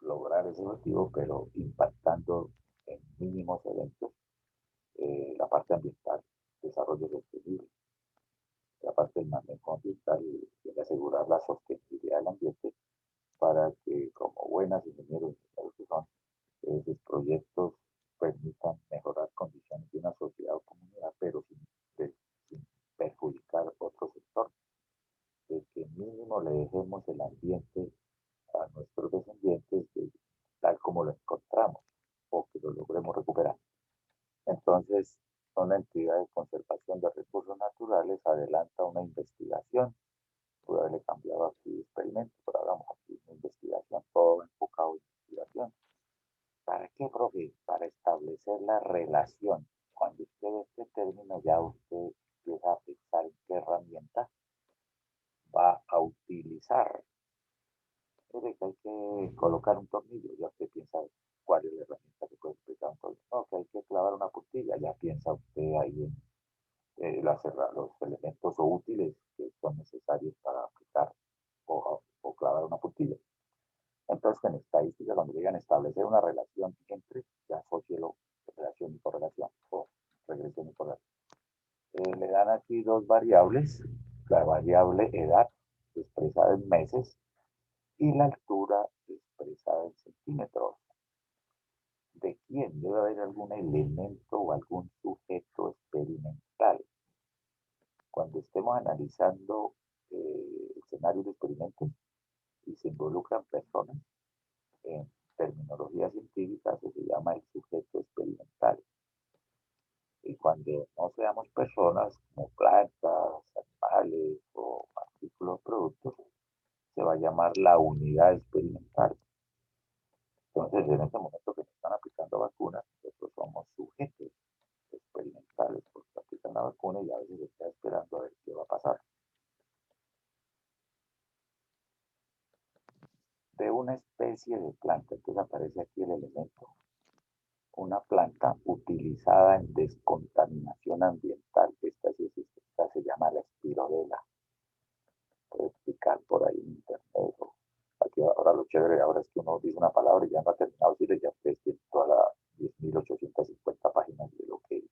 lograr ese objetivo, pero impactando en mínimos eventos la parte ambiental, desarrollo sostenible, la parte del manejo ambiental y de asegurar la sostenibilidad del ambiente para que como buenas ingenieros que son, esos proyectos permitan mejorar condiciones de una sociedad o comunidad, pero sin perjudicar otro sector, de que mínimo le dejemos el ambiente a nuestros descendientes tal como lo encontramos o que lo logremos recuperar. Entonces, una entidad de conservación de recursos naturales adelanta una investigación. Pude haberle cambiado aquí experimento, pero hagamos aquí una investigación, todo enfocado en investigación. ¿Para qué, profe? Para establecer la relación. Cuando usted ve este término, ya usted empieza a pensar en qué herramienta va a utilizar. Mire que hay que colocar un tornillo, ya usted piensa cuál es la herramienta que puede explicar un tornillo. No, que hay que clavar una puntilla, ya piensa usted ahí en los elementos o útiles que son necesarios para aplicar o clavar una puntilla. Entonces, en estadística, cuando llegan a establecer una relación entre, ya asocielo relación y correlación o regresión y correlación. Le dan aquí dos variables, la variable edad expresada en meses y la altura expresada en centímetros. ¿De quién? Debe haber algún elemento o algún sujeto experimental. Cuando estemos analizando escenarios de experimentos y se involucran personas, en terminología científica eso se llama el sujeto experimental. Y cuando no seamos personas como plantas, animales o artículos, productos, se va a llamar la unidad experimental. Entonces, en este momento que se están aplicando vacunas, nosotros somos sujetos experimentales porque aplican la vacuna y a veces se especie de planta, entonces aparece aquí el elemento, una planta utilizada en descontaminación ambiental, esta se llama la espirodela, puede explicar por ahí en internet, aquí ahora lo chévere ahora es que uno dice una palabra y ya no ha terminado de decirle, ya ustedes tienen todas las 10.850 páginas de lo que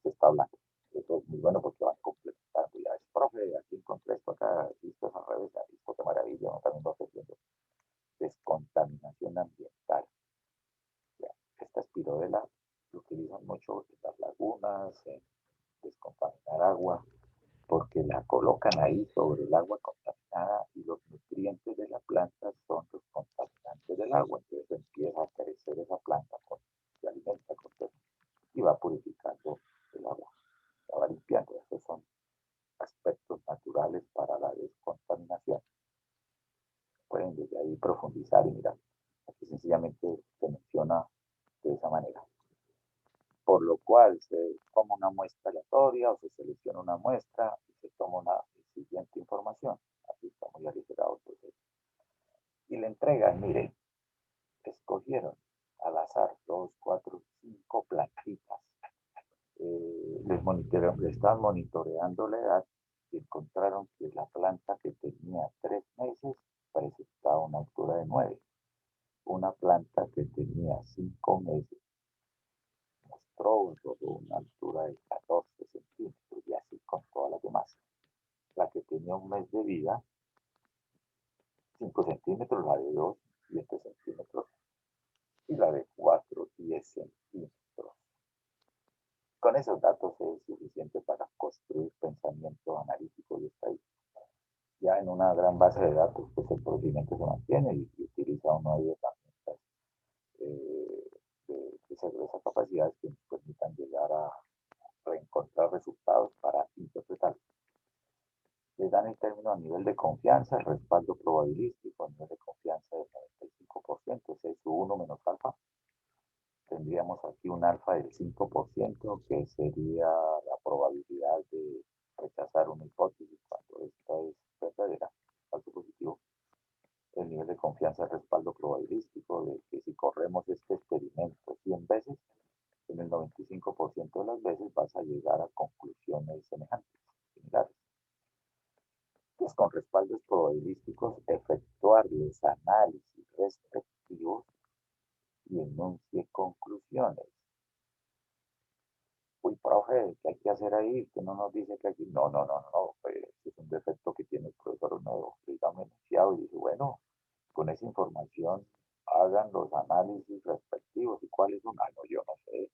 se está hablando. Eso es muy bueno porque van complementando. Ya es, profe, aquí encontré esto acá, esto es al revés, esto qué maravilla, uno también lo está haciendo. Descontaminación ambiental. Ya, esta espirodela lo utilizan mucho en las lagunas, en descontaminar agua, porque la colocan ahí sobre el agua contaminada y los nutrientes de la planta son los contaminantes del agua. Entonces empieza a crecer esa planta, se alimenta con eso y va purificando el agua, la va limpiando. Estos son aspectos naturales para la descontaminación. Pueden desde ahí profundizar y mirar. Aquí sencillamente se menciona de esa manera. Por lo cual se toma una muestra aleatoria o se selecciona una muestra y se toma una siguiente información. Aquí está muy aligerado el proceso. Y le entregan, miren, escogieron al azar 2, 4, 5 plantitas. Le estaban monitoreando la edad y encontraron que la planta que tenía 3 meses presentaba una altura de 9. Una planta que tenía 5 meses mostró una altura de 14 centímetros y así con todas las demás. La que tenía un mes de vida, 5 centímetros, la de 2, 7 centímetros y la de 4, 10 centímetros. Con esos datos es suficiente para construir pensamiento analítico y estadístico. Ya en una gran base de datos, pues el procedimiento se mantiene y utiliza una de herramientas de esas capacidades que nos permitan llegar a reencontrar resultados para interpretar. Le dan el término a nivel de confianza, el respaldo probabilístico, a nivel de confianza del 95%, es eso 1 menos alfa. Tendríamos aquí un alfa del 5%, que sería la probabilidad de rechazar una hipótesis cuando esta es verdadera, falso positivo. El nivel de confianza del respaldo probabilístico, de que si corremos este experimento 100 veces, en el 95% de las veces vas a llegar a conclusiones semejantes, similares. Pues con respaldos probabilísticos, efectuar los análisis respectivos y enuncie conclusiones. Uy, profe, ¿qué hay que hacer ahí? Usted no nos dice que aquí. No, pues, es un defecto que tiene el profesor nuevo, digamos, enunciado, y dice, bueno, con esa información hagan los análisis respectivos. ¿Y cuáles son? Ah, no, yo no sé.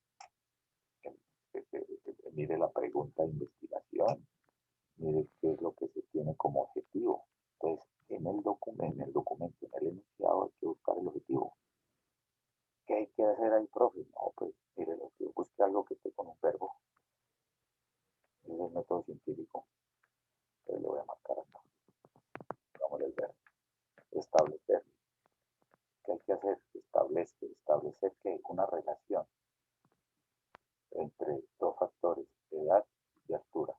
Mire la pregunta de investigación, mire qué es lo que se tiene como objetivo. Entonces, en el documento, en el enunciado, hay que buscar el objetivo. ¿Qué hay que hacer ahí, profe? No, pues, mire, busque algo que esté con un verbo. Es el método científico. Entonces lo voy a marcar acá. Vamos a ver. Establecer. ¿Qué hay que hacer? Establecer que una relación entre dos factores, edad y altura.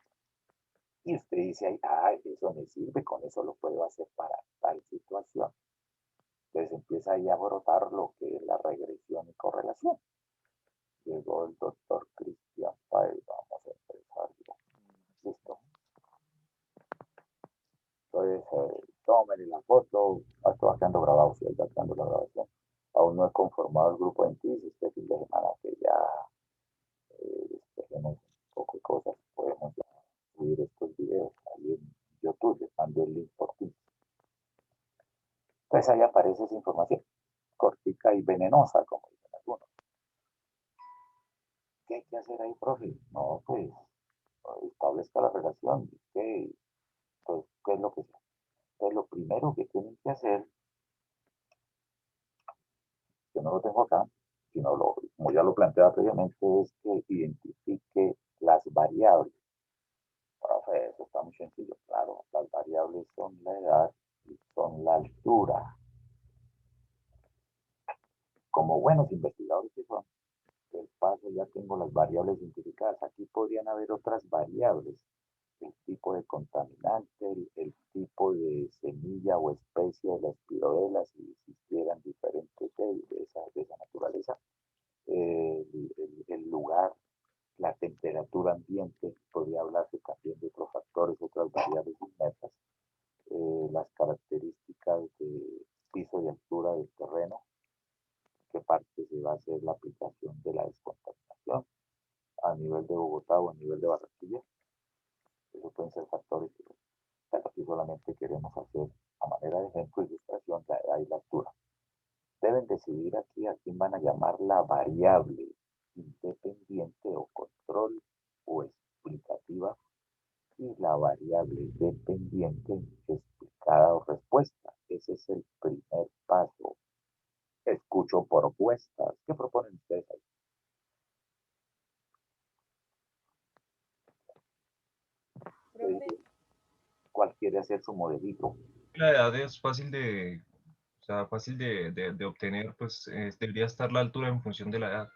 Y usted dice ahí, eso me sirve, con eso lo puedo hacer para tal situación. Entonces empieza ahí a brotar lo que es la regresión y correlación. Llegó el doctor Cristian Paez, vamos a empezar ya. Listo. Entonces, tomen la foto, esto va quedando grabado, si va quedando la grabación. Aún no he conformado el grupo en TIS, este fin de semana que ya despejemos un poco de cosas, podemos ya subir estos videos ahí en YouTube, les mando el link por TIS. Entonces ahí aparece esa información, cortica y venenosa, como dicen algunos. ¿Qué hay que hacer ahí, profe? No, pues, establezca la relación. Pues, ¿qué es lo que sea? Entonces, lo primero que tienen que hacer, yo no lo tengo acá, sino como ya lo planteaba previamente, es que identifique las variables. Profe, eso está muy sencillo. Claro, las variables son la edad y son la altura. Como buenos investigadores que son, del paso ya tengo las variables identificadas. Aquí podrían haber otras variables el tipo de contaminante, el tipo de semilla o especie de la espiroela, si existieran diferentes de esa naturaleza, el lugar, la temperatura ambiente, podría hablarse también de otros factores, otras variables inmersas, las características de piso y altura del terreno, qué parte se va a hacer la aplicación de la descontaminación a nivel de Bogotá o a nivel de Barranquilla. Eso pueden ser factores que pero aquí solamente queremos hacer a manera de ejemplo, ilustración, la edad y la altura. Deben decidir aquí a quién van a llamar la variable independiente o control o explicativa y la variable dependiente explicada o respuesta. Ese es el primer paso. Escucho propuestas. ¿Qué proponen ustedes ahí? ¿Cuál quiere hacer su modelito? La edad es fácil o sea, fácil de obtener, pues debería estar la altura en función de la edad.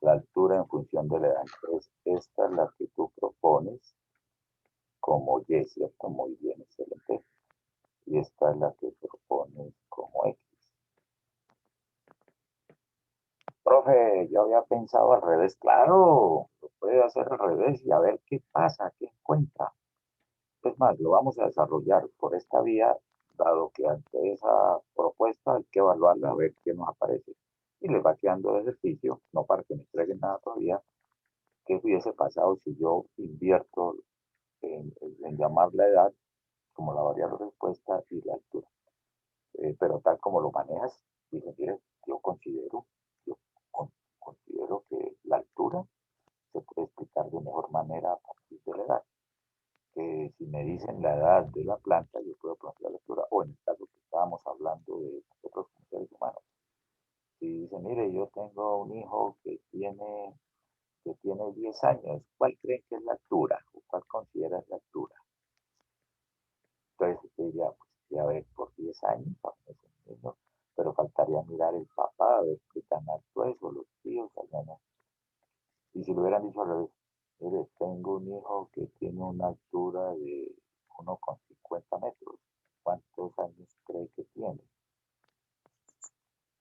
La altura en función de la edad. Entonces, esta es la que tú propones como Y, ¿cierto? Muy bien, excelente. Y esta es la que propones como X. Profe, yo había pensado al revés, claro, lo puede hacer al revés y a ver qué pasa, qué encuentra. Es más, lo vamos a desarrollar por esta vía, dado que ante esa propuesta hay que evaluarla a ver qué nos aparece. Y les va quedando de ejercicio, no para que me entreguen nada todavía, qué hubiese pasado si yo invierto en llamar la edad como la variable respuesta y la altura. Pero tal como lo manejas, dije, mire, yo considero que la altura se puede explicar de mejor manera a partir de la edad. Que si me dicen la edad de la planta, yo puedo plantear la altura, o en el caso que estábamos hablando de nosotros como seres humanos. Si dicen, mire, yo tengo un hijo que tiene 10 años, ¿cuál creen que es la altura? ¿O cuál consideras la altura? Entonces usted diría, pues, a ver, por 10 años, es un niño, pero faltaría mirar el papá, a ver qué tan alto es, o los tíos, al menos. Y si lo hubieran dicho al revés, mire, tengo un hijo que tiene una altura de 1,50 metros, ¿cuántos años cree que tiene?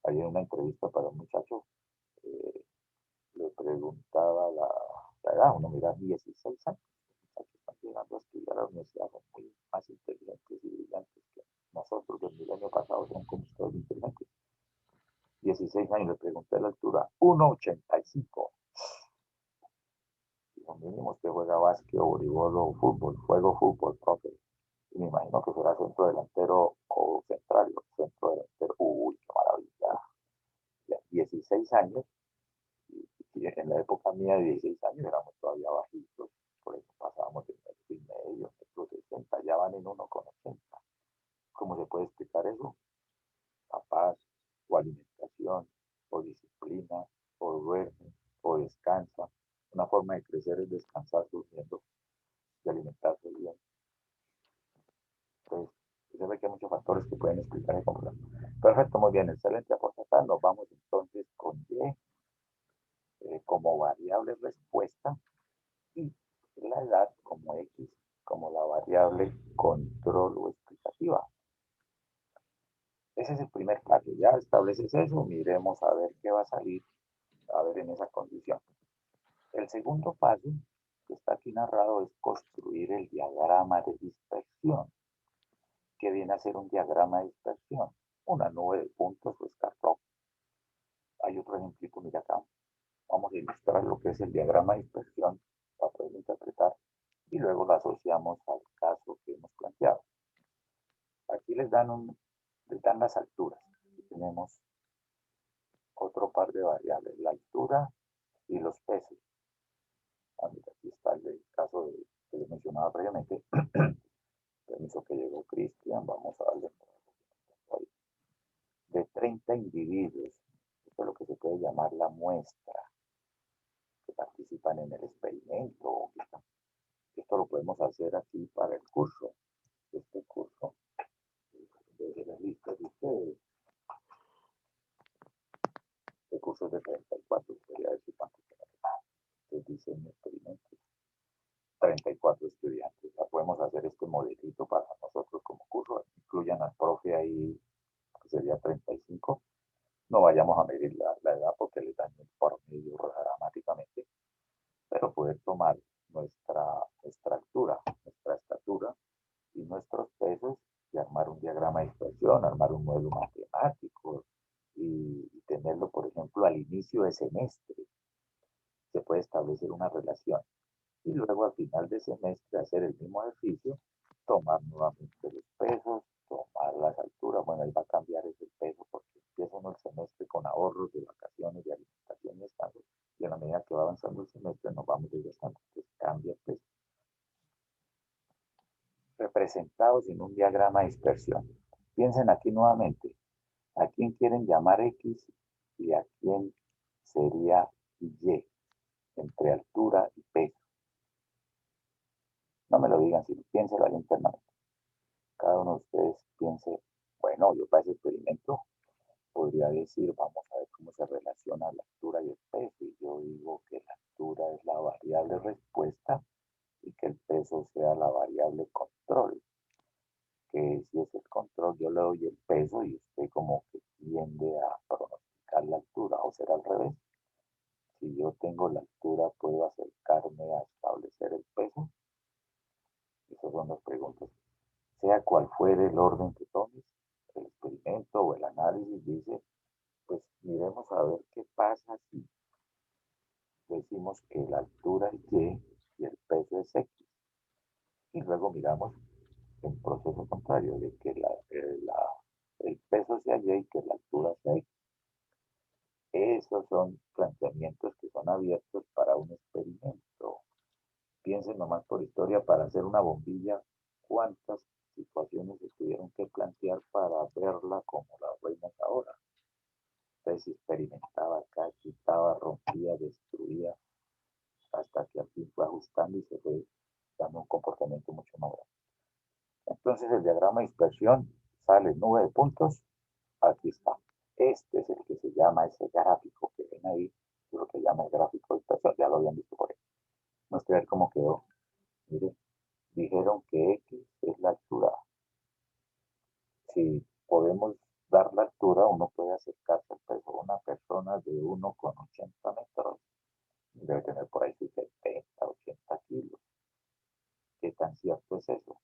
Ayer en una entrevista para un muchacho, eh, le preguntaba la edad, uno mira 16 años, los muchachos están llegando a estudiar a la universidad, son muy más inteligentes y brillantes que nosotros del milenio pasado, son como ustedes inteligentes. 16 años, le pregunté la altura, 1,85. Lo mínimo que juega básquet o voleibol o fútbol, juego fútbol, profe. Y me imagino que será centro delantero o central, centro delantero. Uy, qué maravilla. Ya, 16 años, y en la época mía de 16 años éramos todavía bajitos, por eso pasábamos de 1,5 metros, 1,60 ya van en 1,80. ¿Cómo se puede explicar eso? Capaz, o alimentación, o disciplina, o duerme, o descansa. Una forma de crecer es descansar durmiendo y alimentarse bien. Entonces, se ve que hay muchos factores que pueden explicar el comportamiento. Perfecto, muy bien, excelente aportación. Nos vamos entonces con Y como variable respuesta y la edad como X como la variable control o explicativa. Ese es el primer paso. Ya estableces eso, miremos a ver qué va a salir, a ver en esa condición. El segundo paso, que está aquí narrado, es construir el diagrama de dispersión. ¿Qué viene a ser un diagrama de dispersión? Una nube de puntos o escarlata. Hay otro ejemplito, mira acá. Vamos a ilustrar lo que es el diagrama de dispersión para poder interpretar y luego lo asociamos al caso que hemos planteado. Aquí les dan las alturas. Aquí tenemos otro par de variables, la altura y los pesos. Aquí está el caso que les mencionaba previamente. Permiso que llegó Cristian, vamos a darle de 30 individuos. Esto es lo que se puede llamar la muestra, que participan en el experimento. Esto lo podemos hacer aquí para el curso. Este curso, desde las listas de ustedes. Este curso es de 34, podría decir cuánto tenemos. Diseño experimentos. 34 estudiantes. tomar nuestra altura, nuestra estatura y nuestros pesos y armar un diagrama de dispersión, armar un modelo matemático y tenerlo, por ejemplo, al inicio de semestre. Se puede establecer una relación y luego al final de semestre hacer el mismo ejercicio, tomar nuevamente los pesos, tomar las alturas. Bueno, ahí va a cambiar ese peso porque empieza uno el semestre con ahorros de vacaciones, de alimentación y descanso, y a la medida que va avanzando el semestre nos vamos desgastando, entonces cambia el peso. Representados en un diagrama de dispersión. Piensen aquí nuevamente, ¿a quién quieren llamar X y a quién sería Y entre altura y peso? No me lo digan, sino piénselo ahí internamente. Cada uno de ustedes piense, bueno, yo para ese experimento podría decir, vamos a ver cómo se relaciona la altura y el peso. Y yo digo que la altura es la variable respuesta y que el peso sea la variable control. Que si es el control, yo le doy el peso y usted como que tiende a pronosticar la altura, o será al revés. Si yo tengo la altura, ¿puedo acercarme a establecer el peso? Esas son las preguntas. Sea cual fuere el orden que tomes, el experimento o el análisis dice, pues miremos a ver qué pasa si decimos que la altura es Y y el peso es X. Y luego miramos en proceso contrario, de que el peso sea Y y que la altura sea X. Esos son planteamientos que son abiertos para un experimento. Piensen nomás por historia, para hacer una bombilla, cuántas situaciones se tuvieron que plantear para verla como la vemos ahora. Entonces experimentaba acá, quitaba, rompía, destruía, hasta que al fin fue ajustando y se fue dando un comportamiento mucho más grande. Entonces el diagrama de dispersión sale 9 puntos. Aquí está. Este es el que se llama ese gráfico que ven ahí, lo que llama el gráfico de dispersión. Ya lo habían visto por ahí. Vamos a ver cómo quedó. Mire, dijeron que X es la altura. Si podemos dar la altura, uno puede acercarse al peso de una persona de 1,80 metros. Debe tener por ahí sus 70, 80 kilos. ¿Qué tan cierto es eso?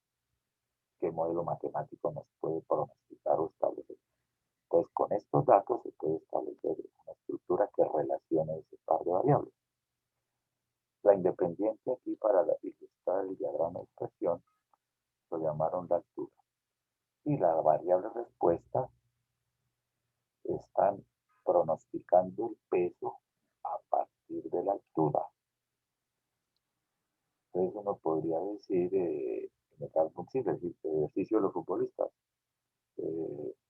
¿Qué modelo matemático nos puede pronosticar o establecer? Pues con estos datos se puede establecer una estructura que relacione ese par de variables. La independiente aquí para ilustrar el diagrama de expresión lo llamaron la altura. Y la variable respuesta están pronosticando el peso a partir de la altura. Entonces uno podría decir, en el caso el ejercicio de los futbolistas,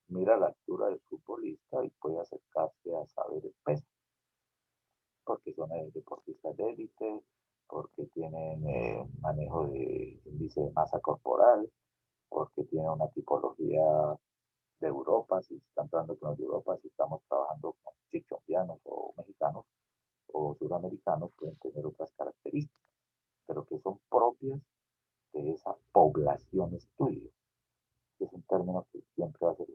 mira la altura del futbolista y puede acercarse a saber el peso, porque son deportistas de élite, porque tienen manejo de índice de masa corporal, porque tienen una tipología de Europa, si están trabajando con los de Europa, si estamos trabajando con chichombianos o mexicanos o suramericanos, pueden tener otras características, pero que son propias de esa población estudio, que es un término que siempre va a ser.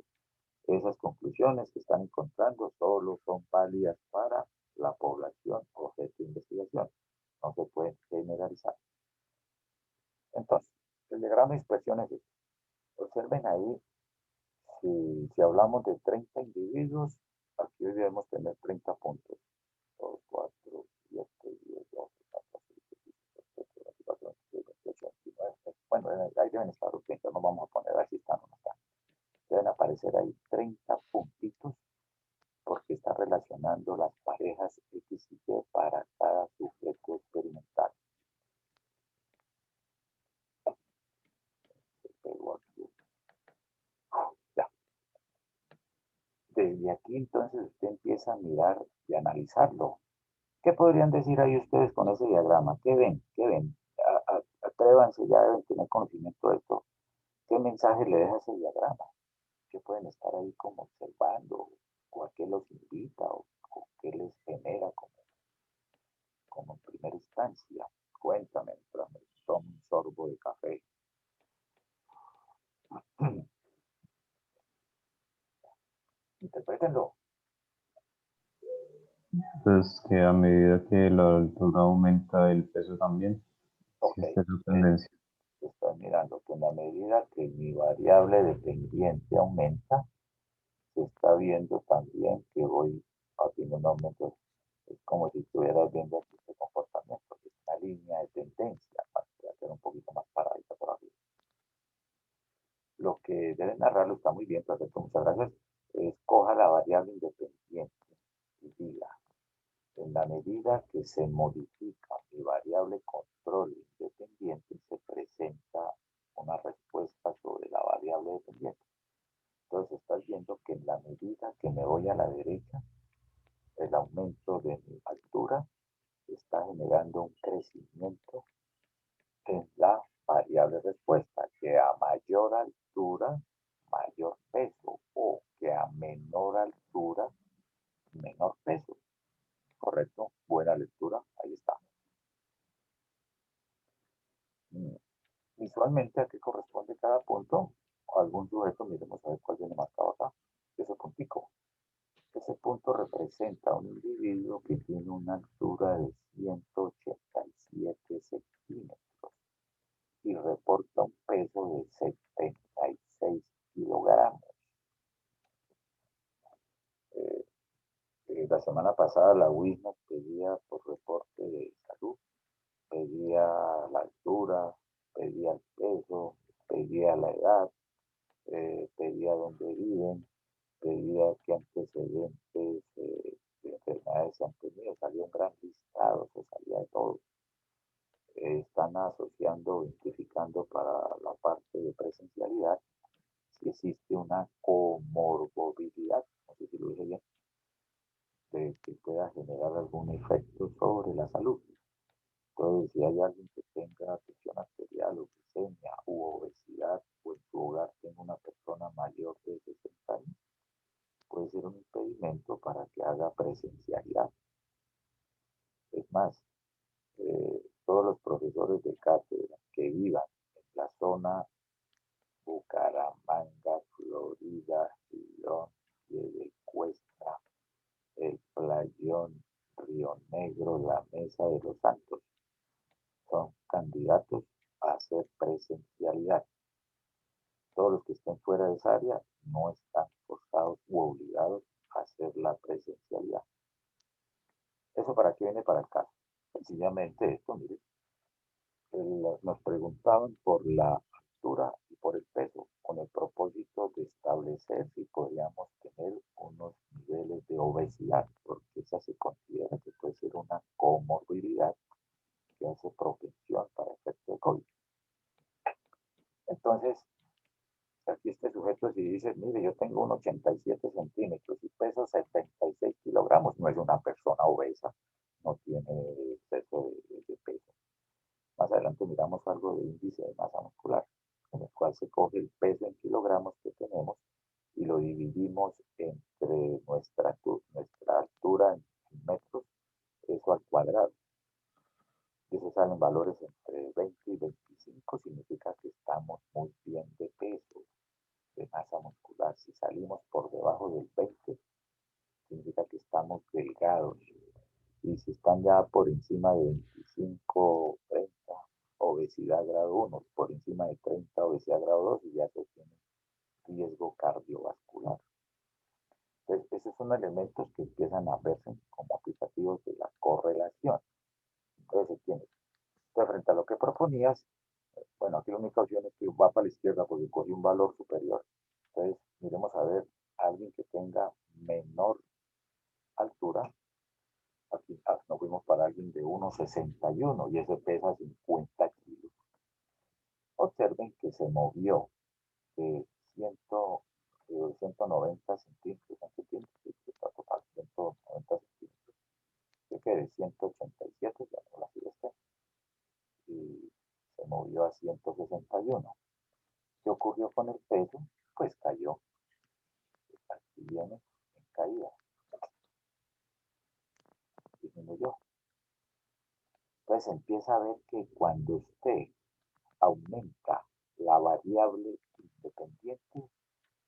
Esas conclusiones que están encontrando solo son válidas para la población objeto de investigación, no se pueden generalizar. Entonces, el diagrama de expresiones es, observen ahí, si hablamos de 30 individuos, aquí debemos tener 30 puntos. 2, 4, 7, 10, 12, 14, 15, 16, 17, 24, 25, 28, 29. Bueno, ahí deben estar los 30, no vamos a poner así, están o no están. Deben aparecer ahí 30 puntitos porque está relacionando las parejas X y Y para cada sujeto experimental. Ya. Desde aquí entonces usted empieza a mirar y analizarlo. ¿Qué podrían decir ahí ustedes con ese diagrama? ¿Qué ven? ¿Qué ven? Atrévanse, ya deben tener conocimiento de esto. ¿Qué mensaje le deja ese diagrama? ¿Qué pueden estar ahí como observando? ¿O a qué los invita? ¿O qué les genera como en primera instancia? Cuéntame, tomo un sorbo de café. Interprétenlo. Pues que a medida que la altura aumenta, el peso también. Ok, Existe esa tendencia. estoy mirando que en la medida que mi variable dependiente aumenta, se está viendo también que voy haciendo un aumento. Es como si estuvieras viendo aquí este comportamiento, que es una línea de tendencia, para hacer un poquito más paradita por arriba. Lo que debe narrarlo está muy bien, perfecto, muchas gracias. Escoja la variable independiente y diga, en la medida que se modifica mi variable control independiente, se presenta una respuesta sobre la variable dependiente. Entonces estás viendo que en la medida que me voy a la derecha, el aumento de mi altura está generando un crecimiento en la variable respuesta, que a mayor altura, mayor peso, o que a menor altura, menor peso. ¿Correcto? Buena lectura, ahí está. Visualmente, ¿a qué corresponde cada punto? Algún sujeto, miremos a ver cuál viene marcado acá. Ese puntico. Ese punto representa a un individuo que tiene una altura de 187 centímetros y reporta un peso de 76 kilogramos. Eh, la semana pasada la UIS nos pedía por reporte de salud, pedía la altura, pedía el peso, pedía la edad, pedía dónde viven, pedía qué antecedentes de enfermedades se han tenido, salió un gran listado, se salía de todo. Están asociando, identificando para la parte de presencialidad si existe una comorbilidad, no sé si lo dije bien, de que pueda generar algún efecto sobre la salud. Entonces, si hay alguien que tenga presión arterial o glicemia u obesidad, o en su hogar tenga una persona mayor de 60 años, puede ser un impedimento para que haga presencialidad. Es más, todos los profesores de cátedra que vivan en la zona Bucaramanga, Florida, Girón, Piedecuesta, El Playón, Río Negro, la Mesa de los Santos, son candidatos a hacer presencialidad. Todos los que estén fuera de esa área no están forzados u obligados a hacer la presencialidad. ¿Eso para qué viene? Para el caso. Sencillamente esto, mire, nos preguntaban por la altura y por el peso, con el propósito de establecer si podríamos tener unos niveles de obesidad, porque esa se considera que puede ser una comorbilidad que hace propensión para efecto de COVID. Entonces, aquí este sujeto si dice, mire, yo tengo un 87 centímetros y peso 76 kilogramos, no es una persona obesa, no tiene exceso de peso. Más adelante miramos algo de índice de masa muscular, en el cual se coge el peso en kilogramos que tenemos y lo dividimos entre nuestra altura en metros, eso al cuadrado. Y eso salen valores entre 20 y 25, significa que estamos muy bien de peso, de masa muscular. Si salimos por debajo del 20, significa que estamos delgados. Y si están ya por encima de 25, 30, obesidad grado 1, por encima de 30, obesidad grado 2, y ya se tiene riesgo cardiovascular. Entonces, esos son elementos que empiezan a verse como aplicativos de la correlación. Entonces, ¿quién es? Entonces, frente a lo que proponías, bueno, aquí la única opción es que va para la izquierda porque cogió un valor superior. Entonces, miremos a ver a alguien que tenga menor altura. Aquí nos fuimos para alguien de 1,61 y ese pesa 50 kilos. Observen que se movió de 190 centímetros, está total 190 centímetros, que de 187, ya no la sigue y se movió a 161. ¿Qué ocurrió con el peso? Pues cayó. Aquí viene en caída. Disminuyó. Entonces empieza a ver que cuando usted aumenta la variable independiente,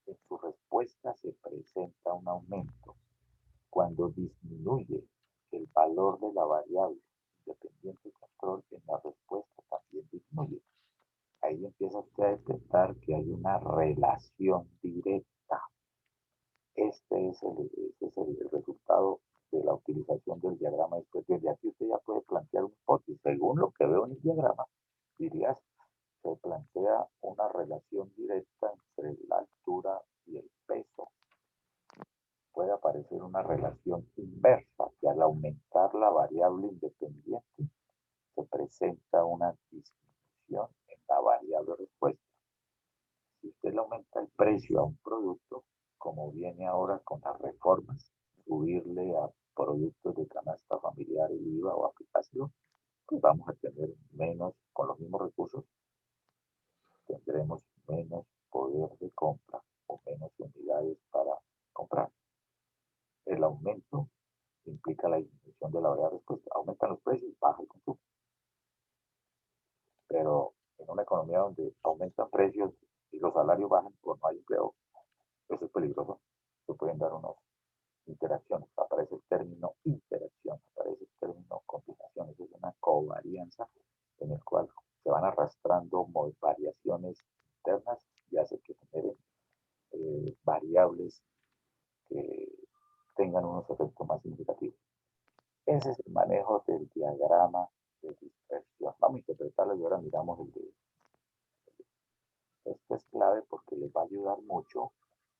en su respuesta se presenta un aumento. cuando disminuye el valor de la variable independiente de control, en la respuesta también disminuye. Ahí empieza usted a detectar que hay una relación directa. Este es el resultado de la utilización del diagrama. Desde aquí usted ya puede plantear una hipótesis. Según lo que veo en el diagrama, dirías, se plantea una relación directa entre la altura y el peso. Puede aparecer una relación inversa, que al aumentar la variable independiente, se presenta una disminución en la variable respuesta. Si usted le aumenta el precio a un producto, como viene ahora con las reformas, subirle a productos de canasta familiar el IVA o aplicación, pues vamos a tener menos, con los mismos recursos, tendremos menos poder de compra o menos unidades para comprar. El aumento implica la disminución de la variable respuesta. Aumentan los precios, baja el consumo. Pero en una economía donde aumentan precios y los salarios bajan o no hay empleo, eso es peligroso. Se pueden dar unas interacciones. Aparece el término interacción, aparece el término combinación. Eso es una covarianza en el cual se van arrastrando variaciones internas y hace que generen variables que tengan unos efectos más significativos. Ese es el manejo del diagrama de dispersión. Vamos a interpretarlo y ahora miramos el de. Esto es clave porque les va a ayudar mucho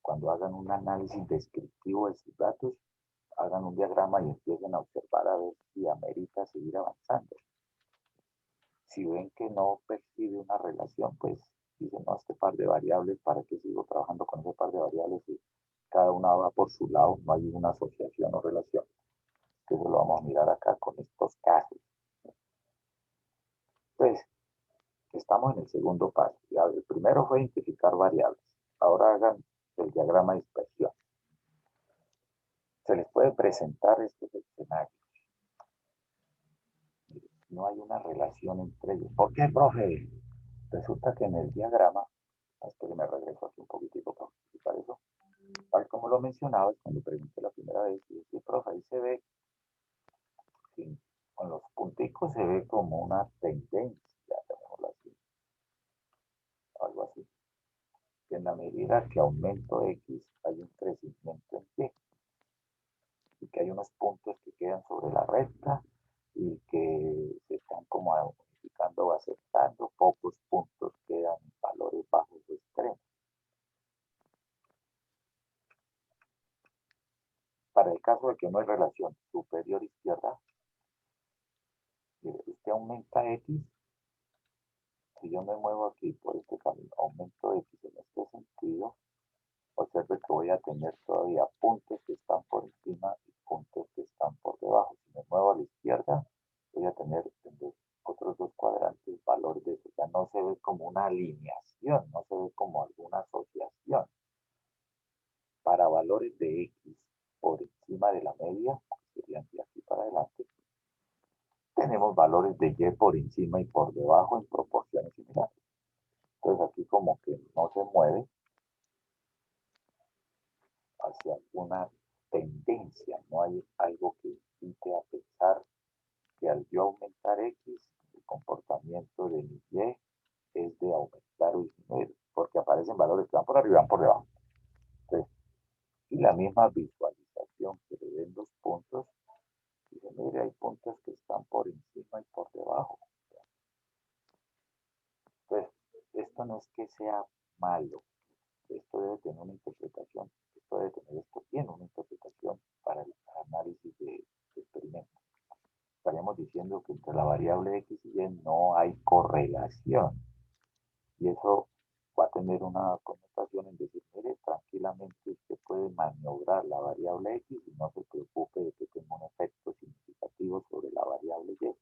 cuando hagan un análisis descriptivo de sus datos, hagan un diagrama y empiecen a observar a ver si amerita seguir avanzando. Si ven que no percibe una relación, pues dicen, no, este par de variables, ¿para qué sigo trabajando con ese par de variables si cada una va por su lado, no hay una asociación o relación? Eso lo vamos a mirar acá con estos casos. Entonces, estamos en el segundo paso. Ya, el primero fue identificar variables. Ahora hagan el diagrama de dispersión. Se les puede presentar estos escenarios. No hay una relación entre ellos. ¿Por qué, profe? Resulta que en el diagrama, hasta que me regreso aquí un poquitico para explicar eso, tal como lo mencionaba cuando pregunté la primera vez, y decía, profe, ahí se ve, sí, con los punticos se ve como una tendencia, llamémoslo así, algo así. Que en la medida que aumento X, hay un crecimiento en Y. Y que hay unos puntos que quedan sobre la recta y que se están como unificando o aceptando, pocos puntos quedan en valores bajos o extremos. Para el caso de que no hay relación superior-izquierda, usted aumenta X, si yo me muevo aquí por este camino, aumento X en este sentido, observe que voy a tener todavía puntos que están por encima y puntos que están por debajo. Si me muevo a la izquierda, voy a tener en los otros dos cuadrantes valores de eso. Ya no se ve como una alineación, no se ve como alguna asociación. Para valores de X por encima de la media, serían de aquí para adelante, tenemos valores de Y por encima y por debajo en proporciones similares. Entonces aquí como que no se mueve hacia una tendencia, no hay algo que invite a pensar que al yo aumentar X, el comportamiento de mi Y es de aumentar o disminuir, porque aparecen valores que van por arriba y van por debajo. Entonces, y la misma visualización que le den los puntos, dice, mire, hay puntos que están por encima y por debajo. Entonces, esto no es que sea malo, esto debe tener una interpretación, esto tiene una interpretación para el análisis de experimento. Estaríamos diciendo que entre la variable X y Y no hay correlación. Y eso va a tener una connotación en decir, mire, tranquilamente usted puede maniobrar la variable X y no se preocupe de que tenga un efecto significativo sobre la variable Y.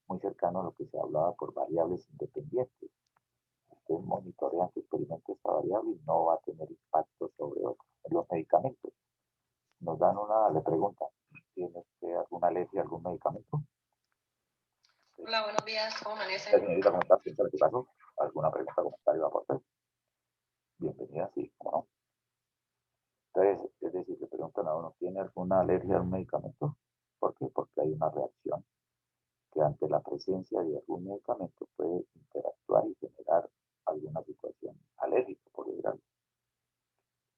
Muy cercano a lo que se hablaba por variables independientes. Usted monitorea en su experimento esta variable y no va a tener impacto sobre otros. En los medicamentos, nos dan le preguntan, ¿tiene usted alguna alergia a algún medicamento? Hola, buenos días, ¿cómo amanece? La señorita, ¿cómo está? ¿Piensa en tu caso? ¿Alguna pregunta, comentario, aporte? Bienvenida, sí, ¿cómo no? Entonces, es decir, le preguntan a uno, ¿tiene alguna alergia a un medicamento? ¿Por qué? Porque hay una reacción que ante la presencia de algún medicamento puede interactuar y generar alguna situación alérgica, por ejemplo.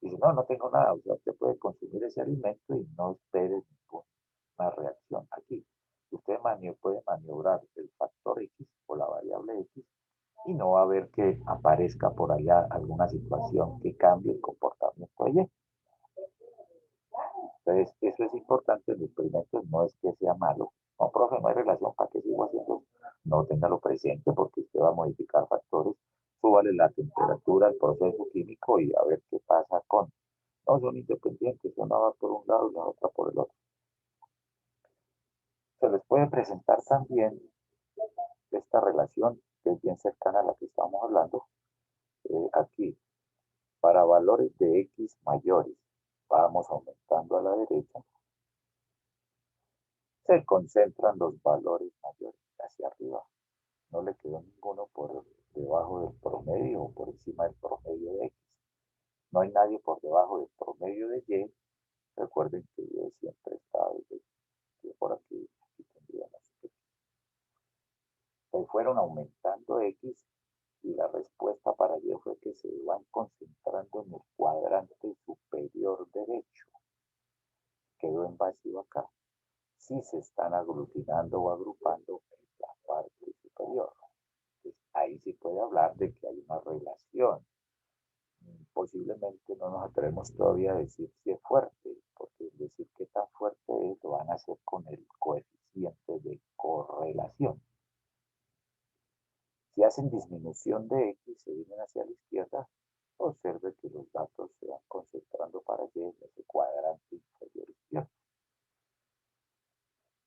Dice, no, no tengo nada, o sea, usted puede consumir ese alimento y no espere ninguna reacción. Aquí, usted puede maniobrar el factor X o la variable X y no va a ver que aparezca por allá alguna situación que cambie el comportamiento de ella. Entonces, eso es importante, el experimento no es que sea malo. No, profe, no hay relación, ¿para qué sigo haciendo? No, téngalo presente porque usted va a modificar factores, súbale la temperatura, el proceso químico y a ver qué pasa con. No, son independientes, una va por un lado y la otra por el otro. Se les puede presentar también esta relación que es bien cercana a la que estamos hablando aquí. Para valores de X mayores, vamos aumentando a la derecha, se concentran los valores mayores hacia arriba. No le quedó ninguno por debajo del promedio o por encima del promedio de X. No hay nadie por debajo del promedio de Y. Recuerden que Y siempre está por aquí tendríamos que. Se fueron aumentando X y la respuesta para Y fue que se van concentrando en el cuadrante superior derecho. Quedó en vacío acá. Sí se están aglutinando o agrupando en la parte superior. Entonces, ahí sí puede hablar de que hay una relación. Posiblemente no nos atrevemos todavía a decir si es fuerte, porque decir qué tan fuerte es lo van a hacer con el coeficiente de correlación. Si hacen disminución de X, se vienen hacia la izquierda, observe que los datos se van concentrando para Y en ese cuadrante inferior izquierdo.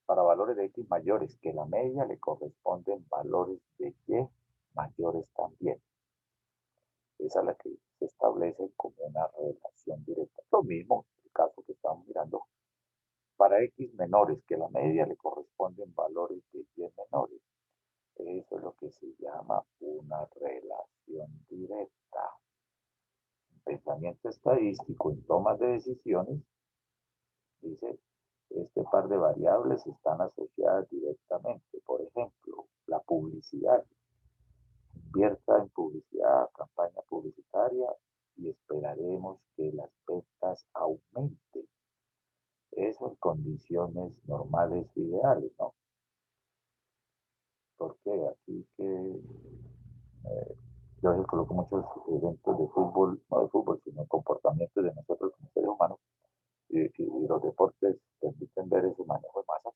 Para valores de X mayores que la media le corresponden valores de Y mayores también. Esa es la que se establece como una relación directa. Lo mismo, el caso que estamos mirando, para X menores que la media le corresponden valores de Y menores. Eso es lo que se llama una relación directa. Pensamiento estadístico en tomas de decisiones, dice, este par de variables están asociadas directamente. Por ejemplo, la publicidad. Invierta en publicidad, campaña publicitaria y esperaremos que las ventas aumenten. Eso en condiciones normales e ideales, ¿no? Porque aquí que yo coloco muchos eventos de fútbol, no de fútbol, sino comportamientos de nosotros como seres humanos, y los deportes permiten ver ese manejo de masas.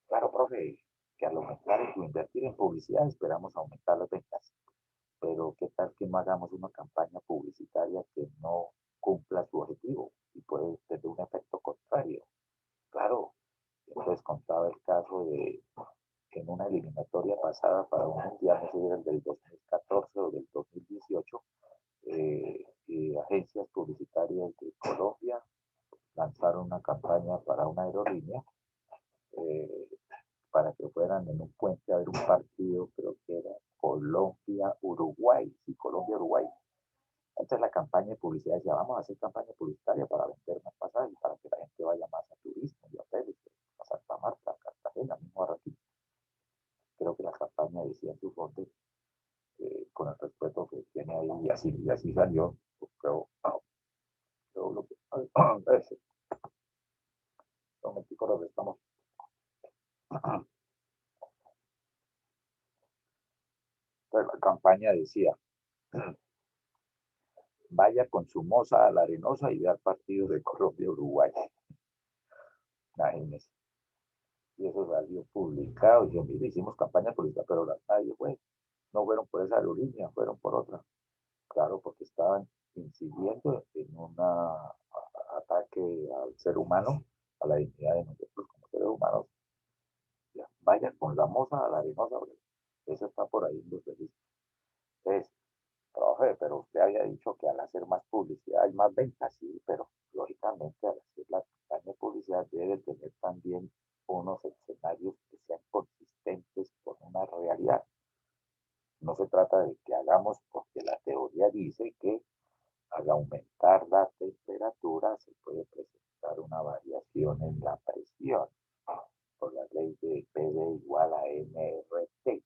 Claro, profe, que al aumentar o invertir en publicidad esperamos aumentar las ventas. Pero ¿qué tal que no hagamos una campaña publicitaria que no cumpla su objetivo y puede tener un efecto contrario? Claro, entonces contaba el caso de que en una eliminatoria pasada para un mundial, no sé si era el del 2014 o del 2018, agencias publicitarias de Colombia lanzaron una campaña para una aerolínea eh, para que fueran en un puente a ver un partido, creo que era Colombia-Uruguay, sí, Colombia-Uruguay. Entonces la campaña de publicidad decía, vamos a hacer campaña publicitaria para vender más pasajes, para que la gente vaya más a turismo y hoteles, a Santa Marta, a Cartagena, mismo a Barranquilla. Creo que la campaña decía en su fondo, con el respeto que tiene ahí, y así salió. Creo, creo lo que, ese, un momentico lo que estamos. Entonces la campaña decía, vaya con su moza a la Arenosa y vea el partido de Colombia-Uruguay. Imagínense. Y eso salió publicado. Y yo, mire, hicimos campaña política, pero nadie fue. No fueron por esa aerolínea, fueron por otra. Claro, porque estaban incidiendo en un ataque al ser humano, a la dignidad de nosotros como seres humanos. Ya, vaya con la moza a la Arenosa, eso está por ahí en los registros. Entonces, profe, pero usted había dicho que al hacer más publicidad hay más ventas, sí, pero lógicamente al hacer la campaña de publicidad debe tener también unos escenarios que sean consistentes con una realidad. No se trata de que hagamos porque la teoría dice que al aumentar PD igual a MRT.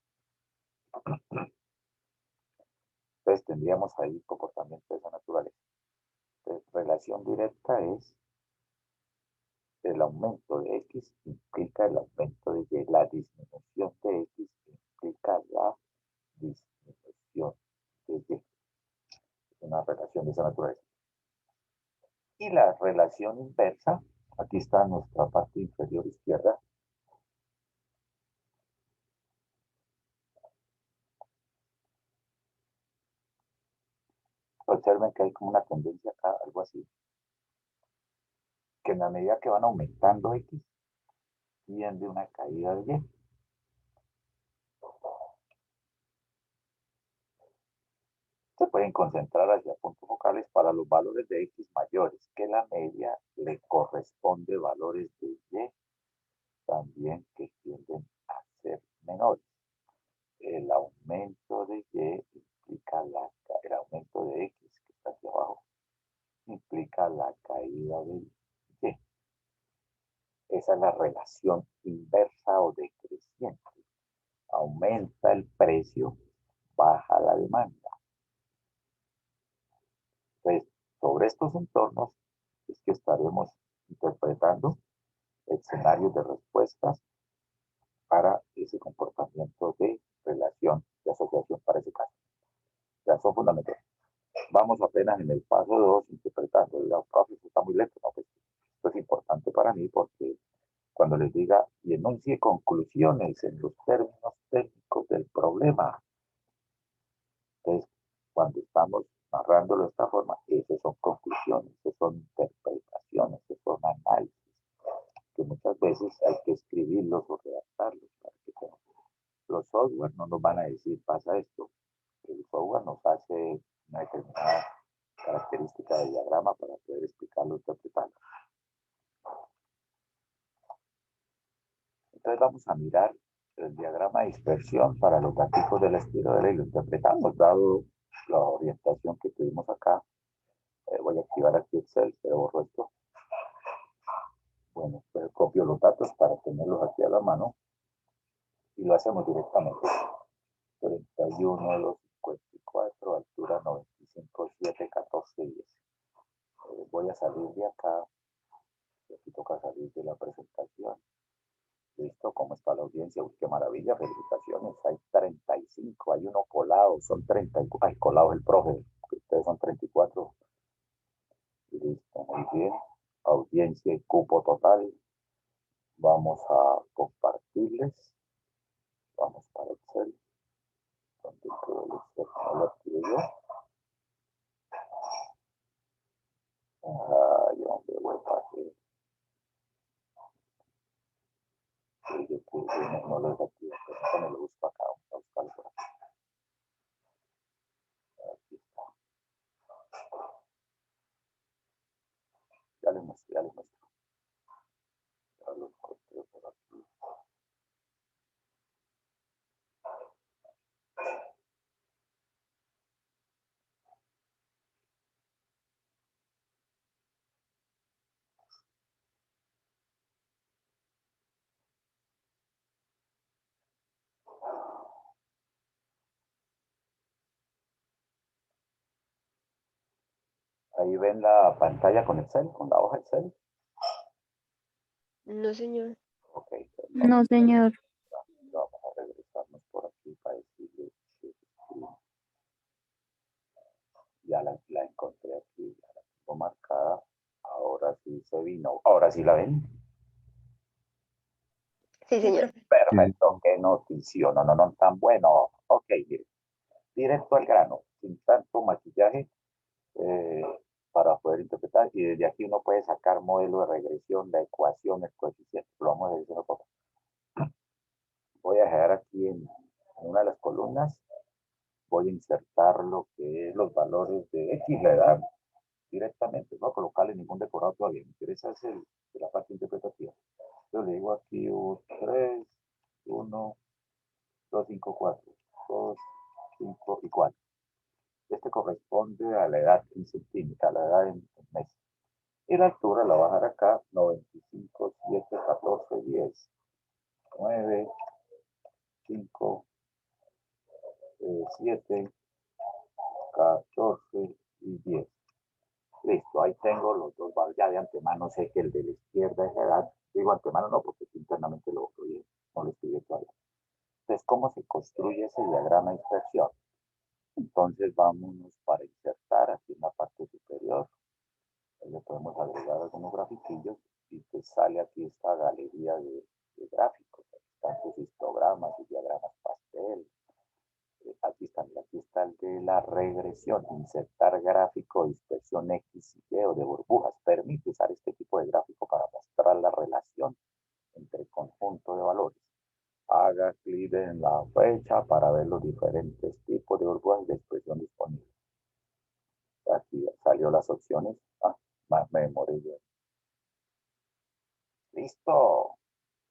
Entonces tendríamos ahí comportamiento de esa naturaleza. Entonces, relación directa es el aumento de X implica el aumento de Y. La disminución de X implica la disminución de Y. Es una relación de esa naturaleza. Y la relación inversa, aquí está nuestra parte inferior izquierda. Observen que hay como una tendencia acá, algo así. Que en la medida que van aumentando X, tiende una caída de Y. Se pueden concentrar hacia puntos focales para los valores de X mayores, que la media le corresponde valores de Y también que tienden a ser menores. El aumento de Y implica el aumento de X, que está aquí abajo, implica la caída de Y. Esa es la relación inversa o decreciente. Aumenta el precio, baja la demanda. Entonces, sobre estos entornos es que estaremos interpretando escenarios de respuestas para ese comportamiento de relación, de asociación para ese caso. Ya son fundamentales. Vamos apenas en el paso 2 interpretando. La profe está muy lento, ¿no? Pues esto es importante para mí porque cuando les diga y enuncie conclusiones en los términos técnicos del problema, entonces cuando estamos narrándolo de esta forma, esas son conclusiones, esas son interpretaciones, esas son análisis, que muchas veces hay que escribirlos o redactarlos para que los software no nos van a decir pasa esto. El software nos hace una determinada característica de diagrama para poder explicarlo, interpretarlo. Entonces vamos a mirar el diagrama de dispersión para los datos del estilo de ley. Lo interpretamos dado la orientación que tuvimos acá. Voy a activar aquí Excel, pero borro esto. Bueno, pues copio los datos para tenerlos aquí a la mano y lo hacemos directamente. 31, 254, altura 95, 7, 14, 10. Voy a salir de acá. Aquí toca salir de la presentación. Listo, ¿cómo está la audiencia? Uy, qué maravilla, felicitaciones. Hay 35, hay uno colado, son 34. Ay, colado el profe, ustedes son 34. Listo, muy bien. Audiencia y cupo total. Vamos a compartirles. Vamos para Excel. ¿Dónde quedó el Excel? No lo activé yo. Ay, hombre, voy para aquí. No lo desactivé, pero no lo busco acá. Vamos a buscarlo por aquí. Aquí está. Ya les muestro, ya les muestro. Ya lo encontré por aquí. Ahí ven la pantalla con Excel, con la hoja Excel. No, señor. Ok, No, señor. vamos a regresarnos por aquí para decirle que ya la encontré aquí, ya la tengo marcada. Ahora sí se vino. Ahora sí la ven. Sí, señor. Perfecto, qué noticia. No, tan bueno. Ok, mire, directo al grano, sin tanto maquillaje para poder interpretar. Y desde aquí uno puede sacar modelo de regresión, la ecuación, el coeficiente. Lo vamos a decir un poco. Voy a dejar aquí en una de las columnas. Voy a insertar lo que es los valores de X, la edad, directamente. No voy a colocarle ningún decorado todavía. Me interesa es de la parte interpretativa. Yo le digo aquí 3, 1, 2, 5, 4. 2, 5 y 4. Este corresponde a la edad en centímetros, a la edad en meses. Y la altura la voy a dejar acá, 95, 7, 14, 10. 9, 5, 7, 14 y 10. Listo, ahí tengo los dos valores. Ya de antemano sé que el de la izquierda es la edad. Digo antemano no, porque internamente lo incluí, no lo escribí todavía. Entonces, ¿cómo se construye ese diagrama de dispersión? Entonces, vámonos para insertar aquí en la parte superior. Ahí le podemos agregar algunos grafiquillos y te sale aquí esta galería de gráficos. Aquí están sus histogramas y diagramas pastel. Aquí está el de la regresión, insertar gráfico de dispersión X y Y o de burbujas. Permite usar este tipo de gráfico para mostrar la relación entre conjunto de valores. Haga clic en la fecha para ver los diferentes tipos de burbujas de expresión disponibles. Aquí salió las opciones. Más me demoré yo. Listo.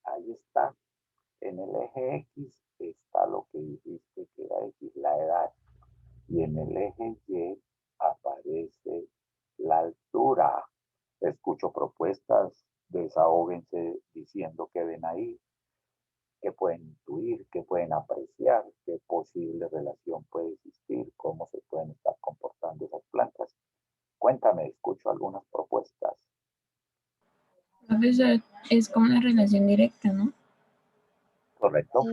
Ahí está. En el eje X está lo que dijiste que era X, la edad. Y en el eje Y aparece la altura. Escucho propuestas, desahóguense diciendo que ven ahí, que pueden intuir, que pueden apreciar, qué posible relación puede existir, cómo se pueden estar comportando esas plantas. Cuéntame, escucho algunas propuestas. Profesor, es como una relación directa, ¿no? ¿Correcto?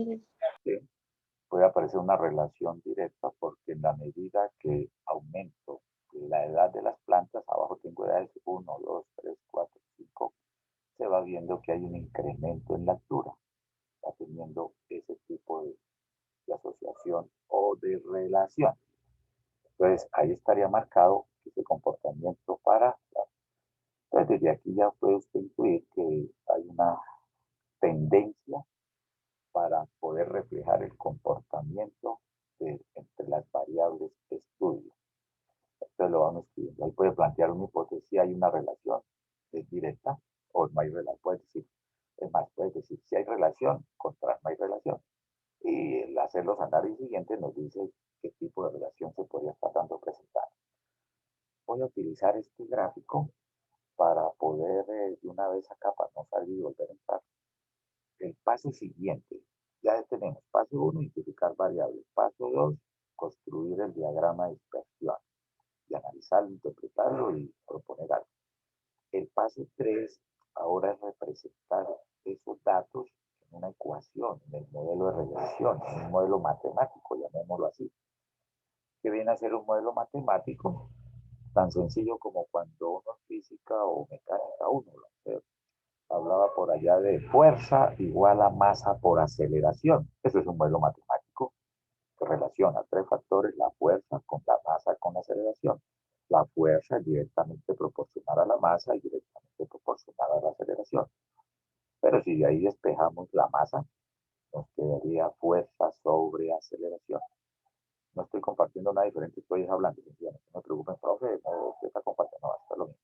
Sí. Puede aparecer una relación directa porque en la medida que aumento la edad de las plantas, abajo tengo edades 1, 2, 3, 4, 5, se va viendo que hay un incremento en la altura. Está teniendo ese tipo de asociación o de relación. Entonces, ahí estaría marcado ese comportamiento para... Entonces, desde aquí ya puede usted intuir que hay una tendencia para poder reflejar el comportamiento entre las variables de estudio. Entonces lo vamos escribiendo. Ahí puede plantear una hipótesis si hay una relación, es directa o no hay relación. Puede decir, es más, puede decir si hay relación contra no hay relación. Y el hacer los análisis siguientes nos dice qué tipo de relación se podría estar dando presentando. Voy a utilizar este gráfico para poder de una vez acá para no salir y volver a entrar. El paso siguiente, ya tenemos paso 1, identificar variables. Paso 2, construir el diagrama de dispersión y analizarlo, interpretarlo y proponer algo. El paso 3 ahora es representar esos datos en una ecuación, en el modelo de regresión, en un modelo matemático, llamémoslo así. ¿Qué viene a ser un modelo matemático? Tan sencillo como cuando uno es física o mecánica, uno lo hace. Hablaba por allá de fuerza igual a masa por aceleración. Eso es un modelo matemático que relaciona tres factores, la fuerza con la masa con la aceleración. La fuerza es directamente proporcional a la masa y directamente proporcional a la aceleración. Pero si de ahí despejamos la masa, nos quedaría fuerza sobre aceleración. No estoy compartiendo nada diferente, estoy hablando. No me preocupen, profe, no está compartiendo, no, está lo mismo.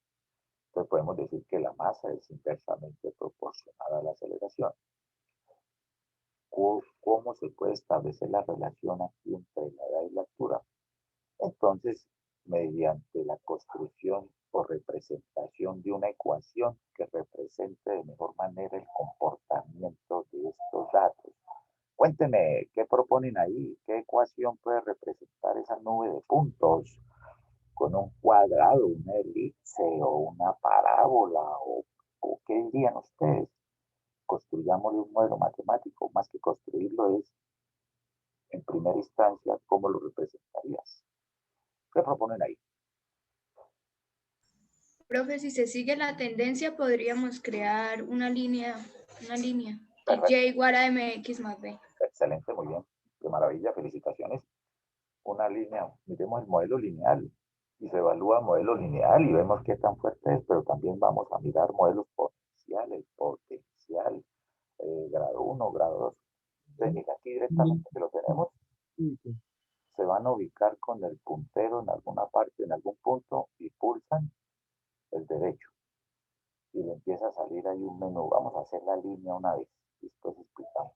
Entonces podemos decir que la masa es inversamente proporcional a la aceleración. ¿Cómo se puede establecer la relación aquí entre la edad y la altura? Entonces, mediante la construcción o representación de una ecuación que represente de mejor manera el comportamiento de estos datos. Cuénteme, ¿qué proponen ahí? ¿Qué ecuación puede representar esa nube de puntos? ¿Con un cuadrado, una elipse o una parábola? ¿O qué dirían ustedes? Construyámosle un modelo matemático. Más que construirlo es, en primera instancia, ¿cómo lo representarías? ¿Qué proponen ahí? Profe, si se sigue la tendencia, podríamos crear una línea, Perfecto. y igual a mx más b. Excelente, muy bien. Qué maravilla, felicitaciones. Una línea, miremos el modelo lineal y se evalúa el modelo lineal y vemos qué tan fuerte es, pero también vamos a mirar modelos potenciales, grado 1, grado 2. Entonces, aquí directamente que lo tenemos, se van a ubicar con el puntero en alguna parte, en algún punto, y pulsan el derecho. Y le empieza a salir ahí un menú. Vamos a hacer la línea una vez. Después explicamos.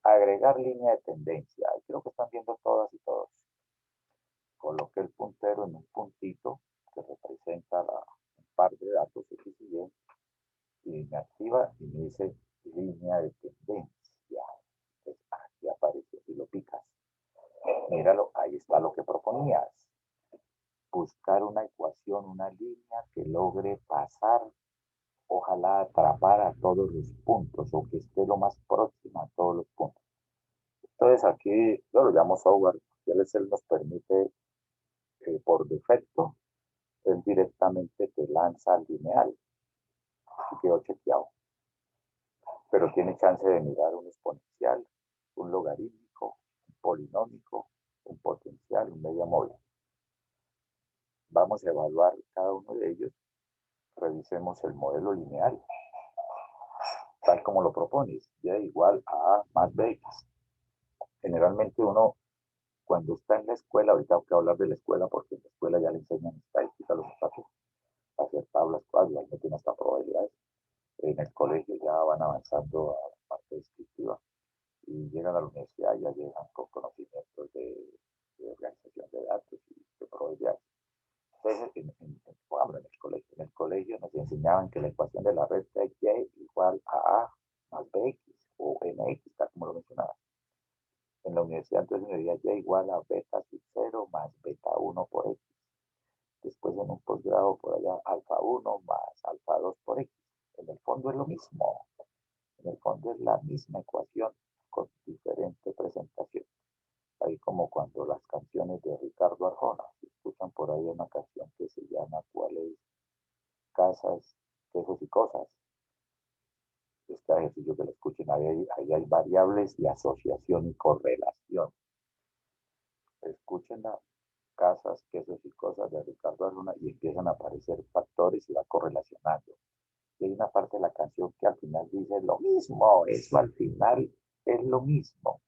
Agregar línea de tendencia. Creo que están viendo todas y todos. Coloque el puntero en un puntito que representa un par de datos X y Y, y me activa y me dice línea de tendencia. Míralo, ahí está lo que proponías. Buscar una ecuación, una línea que logre pasar, ojalá atrapar a todos los puntos o que esté lo más próxima a todos los puntos. Entonces aquí yo lo llamo software, y él nos permite por defecto, él directamente te lanza al lineal y quedó chequeado. Pero tiene chance de mirar un exponencial, un logarítmico, un polinómico, un potencial, un medio móvil. Vamos a evaluar cada uno de ellos. Revisemos el modelo lineal, tal como lo propones, y igual a A más Bx. Generalmente uno, cuando está en la escuela, ahorita tengo que hablar de la escuela porque en la escuela ya le enseñan estadística a los muchachos, a hacer tablas, igual no tiene hasta probabilidades. En el colegio ya van avanzando a la parte descriptiva y llegan a la universidad y ya llegan con conocimientos de organización de datos y de probabilidades. Entonces, en el colegio nos enseñaban que la ecuación de la recta es y igual a más bx o mx, tal como lo mencionaba. En la universidad entonces me diría y igual a beta sub 0 más beta 1 por x. Después en un posgrado por allá alfa 1 más alfa 2 por x. En el fondo es lo mismo. En el fondo es la misma ecuación con diferente presentación. Ahí como cuando las canciones de Ricardo Arjona, si escuchan por ahí una canción que se llama ¿cuáles? Casas, quesos y cosas. Este ejercicio que lo escuchen, ahí hay variables de asociación y correlación. Escuchen las casas, quesos y cosas de Ricardo Arjona y empiezan a aparecer factores y va correlacionando. Y hay una parte de la canción que al final dice lo mismo, eso al final es lo mismo.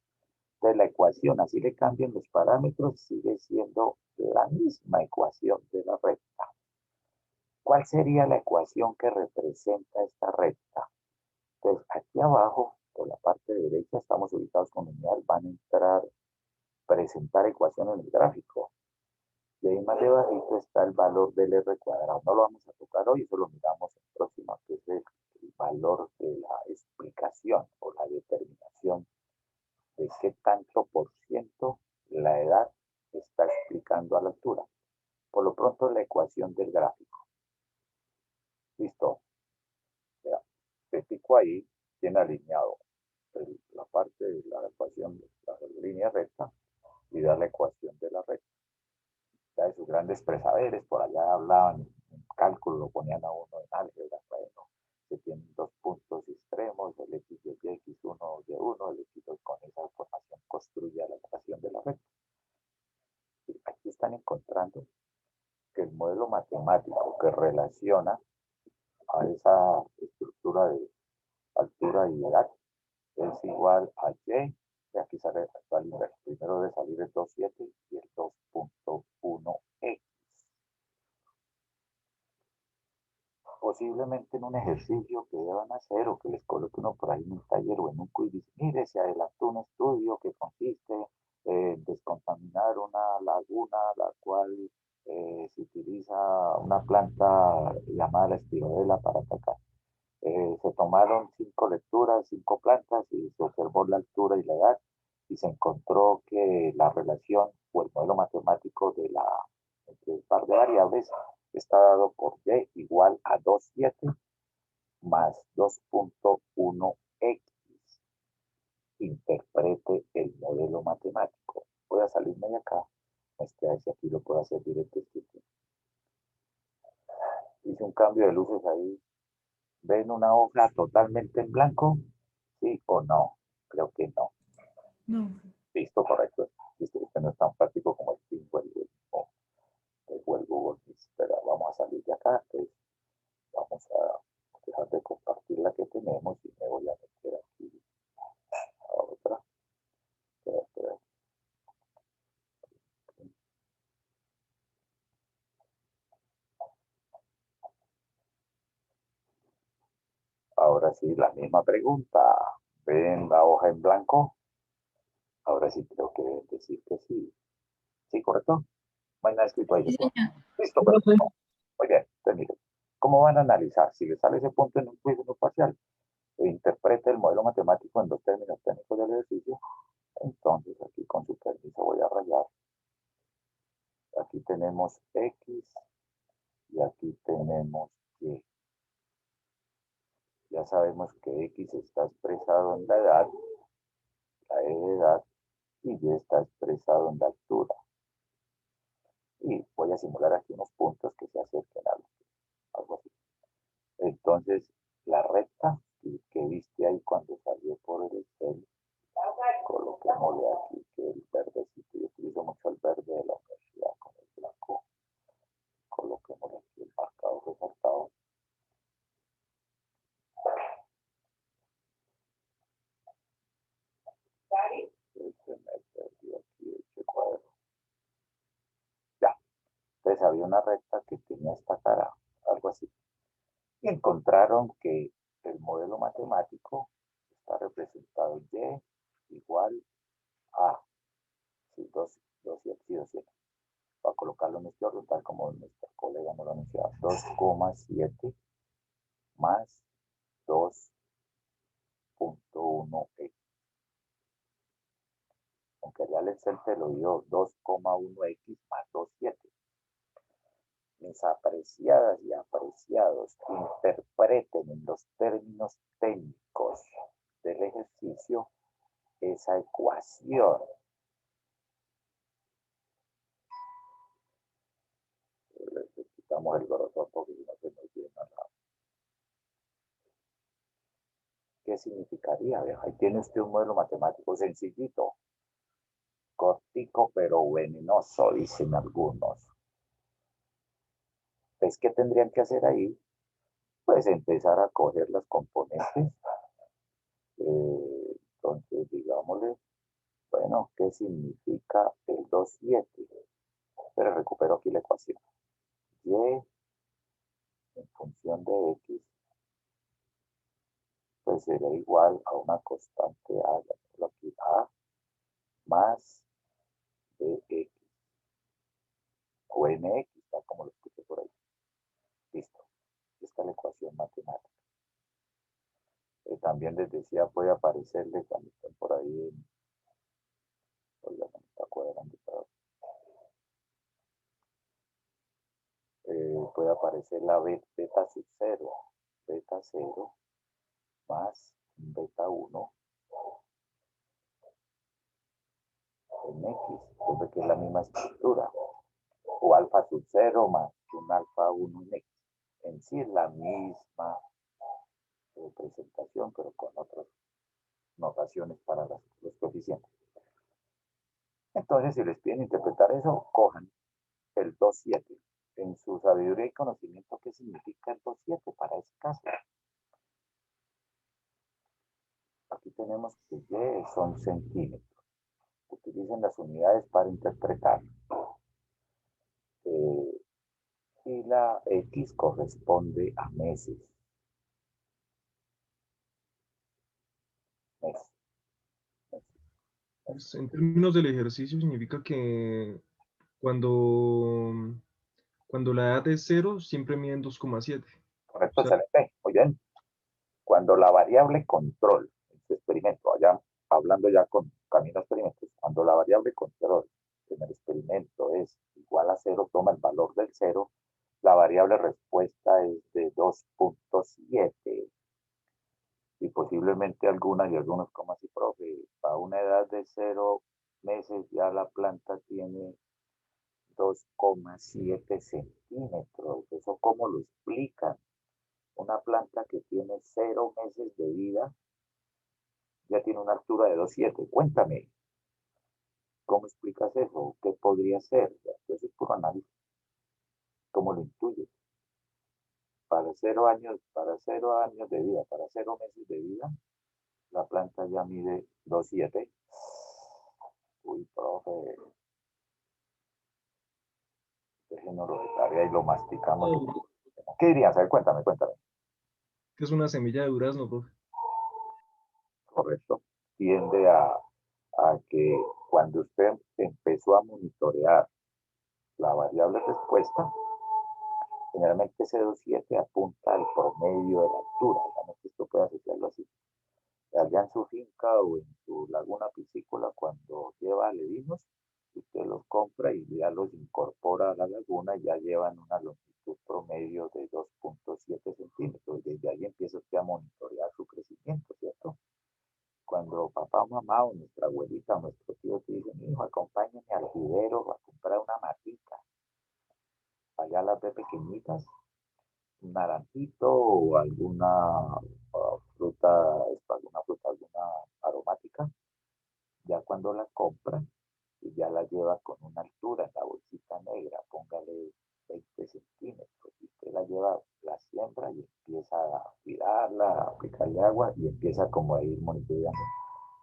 Entonces la ecuación, así le cambian los parámetros, sigue siendo la misma ecuación de la recta. ¿Cuál sería la ecuación que representa esta recta? Entonces aquí abajo, por la parte derecha, estamos ubicados con unidad, van a entrar, presentar ecuación en el gráfico. Y ahí más debajito está el valor del R cuadrado. No lo vamos a tocar hoy, eso lo miramos en próxima, que es el valor de la explicación o la determinación de qué tanto por ciento la edad está explicando a la altura. Por lo pronto, la ecuación del gráfico. Listo. Ya, te pico ahí, tiene alineado la parte de la ecuación de la línea recta y da la ecuación de la recta. Ya de sus grandes presaberes, por allá hablaban en cálculo, lo ponían a uno en álgebra, bueno, que tienen dos puntos extremos, el x y el x1 y y1, el x2 con esa información construye la ecuación de la recta. Y aquí están encontrando que el modelo matemático que relaciona a esa estructura de altura y edad es igual a y, y aquí sale al inverso. Primero debe salir el 2.7 y el 2.1x. Posiblemente en un ejercicio que deban hacer o que les coloque uno por ahí en un taller o en un quiz, mire, se adelantó un estudio que consiste en descontaminar una laguna, la cual se utiliza una planta llamada la espirodela para atacar. Se tomaron 5 lecturas, 5 plantas y se observó la altura y la edad y se encontró que la relación o el modelo matemático de entre un par de variables está dado por y igual a 2.7 más 2.1x. Interprete el modelo matemático. Voy a salirme de acá. A ver si aquí lo puedo hacer directo. Hice un cambio de luces ahí. ¿Ven una hoja totalmente en blanco? ¿Sí o no? Creo que no. No. Listo, correcto. Listo, este no es tan práctico como el Team o el Google Meet, pero vamos a salir de acá. Entonces, vamos a dejar de compartir la que tenemos y me voy a meter aquí a otra. Espera. Ahora sí, la misma pregunta. ¿Ven la hoja en blanco? Ahora sí creo que deben decir que sí. ¿Sí, correcto? No hay nada escrito ahí. Sí, señor. Listo, perfecto. Muy bien, entonces miren, ¿cómo van a analizar? Si les sale ese punto en un quiz parcial, interprete el modelo matemático en los términos técnicos del ejercicio. Entonces aquí con su permiso voy a rayar Aquí tenemos X y aquí tenemos Y. Ya sabemos que X está expresado en la edad, la E de edad, y Y está expresado en la altura. Y voy a simular aquí unos puntos que se acerquen a algo así. Entonces, la recta que viste ahí cuando salió por el Excel, coloquémosle aquí que el verdecito, yo utilizo mucho el verde de la universidad con el blanco, coloquémosle aquí el marcador resaltado. Se me perdió aquí este cuadro. Ya, entonces había una recta que tenía esta cara, algo así. Y encontraron que el modelo matemático está representado en Y igual a 2, 7, 7. Para colocarlo en este orden, tal como nuestra colega nos lo anunciaba, 2,7 más 2.1x. Aunque ya el Excel te lo dio 2,1x más 2,7. Mis apreciadas y apreciados, interpreten en los términos técnicos del ejercicio esa ecuación. Le quitamos el grosor porque si no se nos llena nada. ¿Qué significaría? Ahí tiene usted un modelo matemático sencillito, cortico pero venenoso, dicen algunos. Pues, ¿qué tendrían que hacer ahí? Pues empezar a coger las componentes. Entonces, digámosle, bueno, ¿qué significa el 2,7? Pero recupero aquí la ecuación. Y en función de X, pues será igual a una constante aquí, A más BX. O MX, tal como lo escuché por ahí. Listo. Esta es la ecuación matemática. También les decía, puede aparecerle cuando estén por ahí oiga, me está cuadrando, puede aparecer la beta sub 0, beta 0 más beta 1 en X, entonces que es la misma estructura, o alfa sub 0 más un alfa 1 en X. En sí es la misma representación, pero con otras notaciones para los coeficientes. Entonces, si les piden interpretar eso, cojan el 2,7. En su sabiduría y conocimiento, ¿qué significa el 2,7 para ese caso? Aquí tenemos que Y son centímetros. Utilicen las unidades para interpretar. Y la X corresponde a meses. Pues, en términos del ejercicio significa que cuando la edad es 0, siempre miden 2,7. Correcto, O sea, excelente. Muy bien. Cuando la variable control, en su experimento, allá hablando ya con camino a experimentos, cuando la variable control en el experimento es igual a 0, toma el valor del 0, la variable respuesta es de 2,7. Y posiblemente algunas y algunos como así, profe, a una edad de 0 meses ya la planta tiene 2,7 centímetros. ¿Eso cómo lo explican? Una planta que tiene 0 meses de vida ya tiene una altura de 2,7. Cuéntame, ¿cómo explicas eso? ¿Qué podría ser? Eso es puro análisis. ¿Cómo lo intuyes? Para 0 años de vida, para 0 meses de vida, la planta ya mide 2,7. Uy, profe. Déjenos lo de tarea y lo masticamos. ¿Qué dirías? A ver, cuéntame. que es una semilla de durazno, profe. Correcto. Tiende a que cuando usted empezó a monitorear la variable respuesta, generalmente ese 2,7 apunta al promedio de la altura. Digamos que esto puede asociarlo así. Allá en su finca o en su laguna piscícola, cuando lleva alevinos, usted usted los compra y ya los incorpora a la laguna y ya llevan una longitud promedio de 2.7 centímetros. Desde ahí empieza usted a monitorear su crecimiento, ¿cierto? Cuando papá o mamá o nuestra abuelita o nuestro tío te dicen, hijo, acompáñame al vivero a comprar una matica, allá las ve pequeñitas, un naranjito o alguna alguna aromática, ya cuando la compra y ya la lleva con una altura en la bolsita negra, póngale 20 centímetros, y usted la lleva, la siembra y empieza a cuidarla, a aplicarle agua y empieza como a ir monitoreando.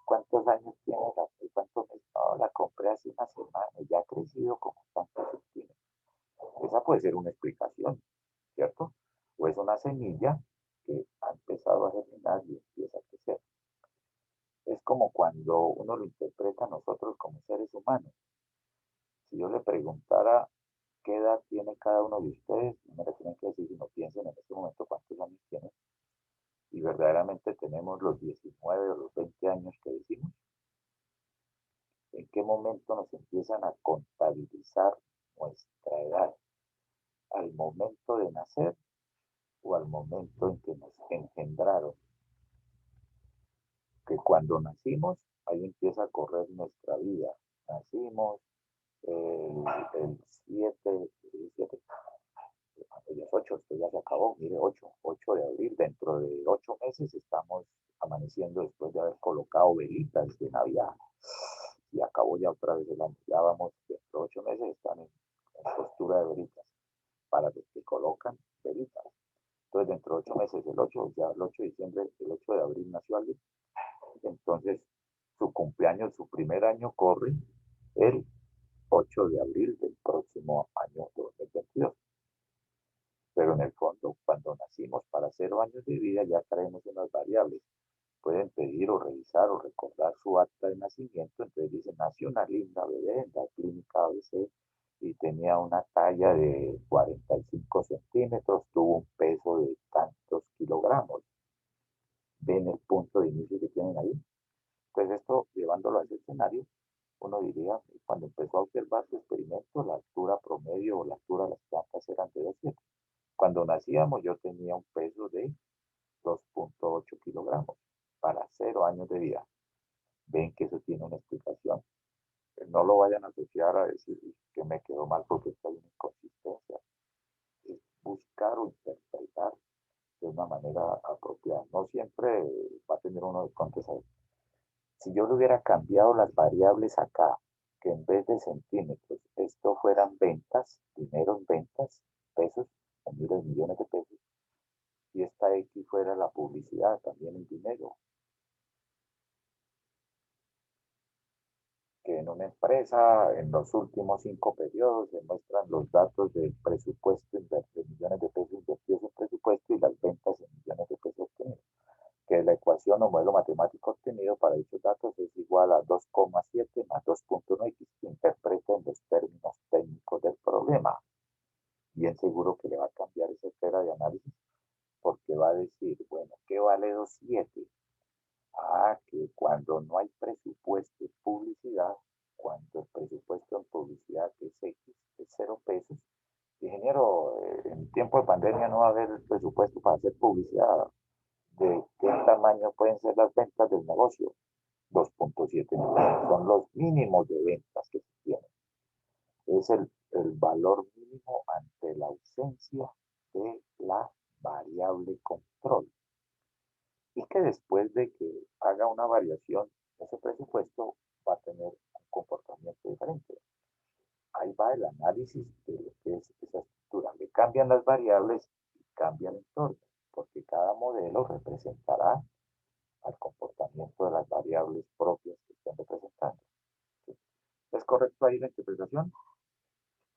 ¿Cuántos años tiene la? ¿Cuántos meses? No, la compré hace una semana y ya ha crecido como tantos centímetros. Esa puede ser una explicación, ¿cierto? O es una semilla que ha empezado a germinar y empieza a crecer. Es como cuando uno lo interpreta a nosotros como seres humanos. Si yo le preguntara qué edad tiene cada uno de ustedes, no me la tienen que decir, si no piensen en este momento cuántos años tienen, y verdaderamente tenemos los 19 o los 20 años que decimos, ¿en qué momento nos empiezan a contabilizar nuestra edad? ¿Al momento de nacer o al momento en que nos engendraron? Que cuando nacimos, ahí empieza a correr nuestra vida. Nacimos el 7, ya es 8, esto ya se acabó, mire, 8 de abril, dentro de 8 meses estamos amaneciendo después de haber colocado velitas de Navidad. Y acabó ya otra vez el año, ya vamos, dentro de 8 meses están en postura de velitas, para los que colocan velitas. Entonces, dentro de 8 meses, el 8, ya el 8 de diciembre, el 8 de abril nació alguien. Entonces, su cumpleaños, su primer año corre el 8 de abril del próximo año 2022. Pero en el fondo, cuando nacimos para 0 años de vida, ya traemos unas variables. Pueden pedir o revisar o recordar su acta de nacimiento. Entonces dicen, nació una linda bebé en la clínica ABC y tenía una talla de 45 centímetros, tuvo un peso de tantos kilogramos. ¿Ven el punto de inicio que tienen ahí? Entonces esto, llevándolo a ese escenario, uno diría, cuando empezó a observar su experimento, la altura promedio o la altura de las plantas eran de 2,7. Cuando nacíamos yo tenía un peso de 2.8 kilogramos para 0 años de vida. Ven que eso tiene una explicación. No lo vayan a asociar a decir que me quedó mal porque está hay una inconsistencia. Es buscar o interpretar de una manera apropiada. No siempre va a tener uno descuentos ahí. Si yo le hubiera cambiado las variables acá, que en vez de centímetros, esto fueran ventas, dinero en ventas, pesos, o miles, millones de pesos, y esta X fuera la publicidad, también en dinero. Que en una empresa, en los últimos 5 periodos, se muestran los datos del presupuesto de millones de pesos invertidos en presupuesto y las ventas en millones de pesos obtenidos. Que la ecuación o modelo matemático obtenido para dichos datos es igual a 2,7 más 2.1x, que interpreta en los términos técnicos del problema. Bien seguro que le va a cambiar esa esfera de análisis, porque va a decir, bueno, ¿qué vale 2,7? Que cuando no hay presupuesto en publicidad, cuando el presupuesto en publicidad es X, es 0 pesos, ingeniero, en tiempo de pandemia no va a haber presupuesto para hacer publicidad. ¿De qué tamaño pueden ser las ventas del negocio? 2.7 millones, son los mínimos de ventas que se tienen. Es el valor mínimo ante la ausencia de la variable control. Y que después de que haga una variación, ese presupuesto va a tener un comportamiento diferente. Ahí va el análisis de lo que es esa estructura. Le cambian las variables y cambia el entorno, porque cada modelo representará al comportamiento de las variables propias que estén representando. ¿Es correcto ahí la interpretación?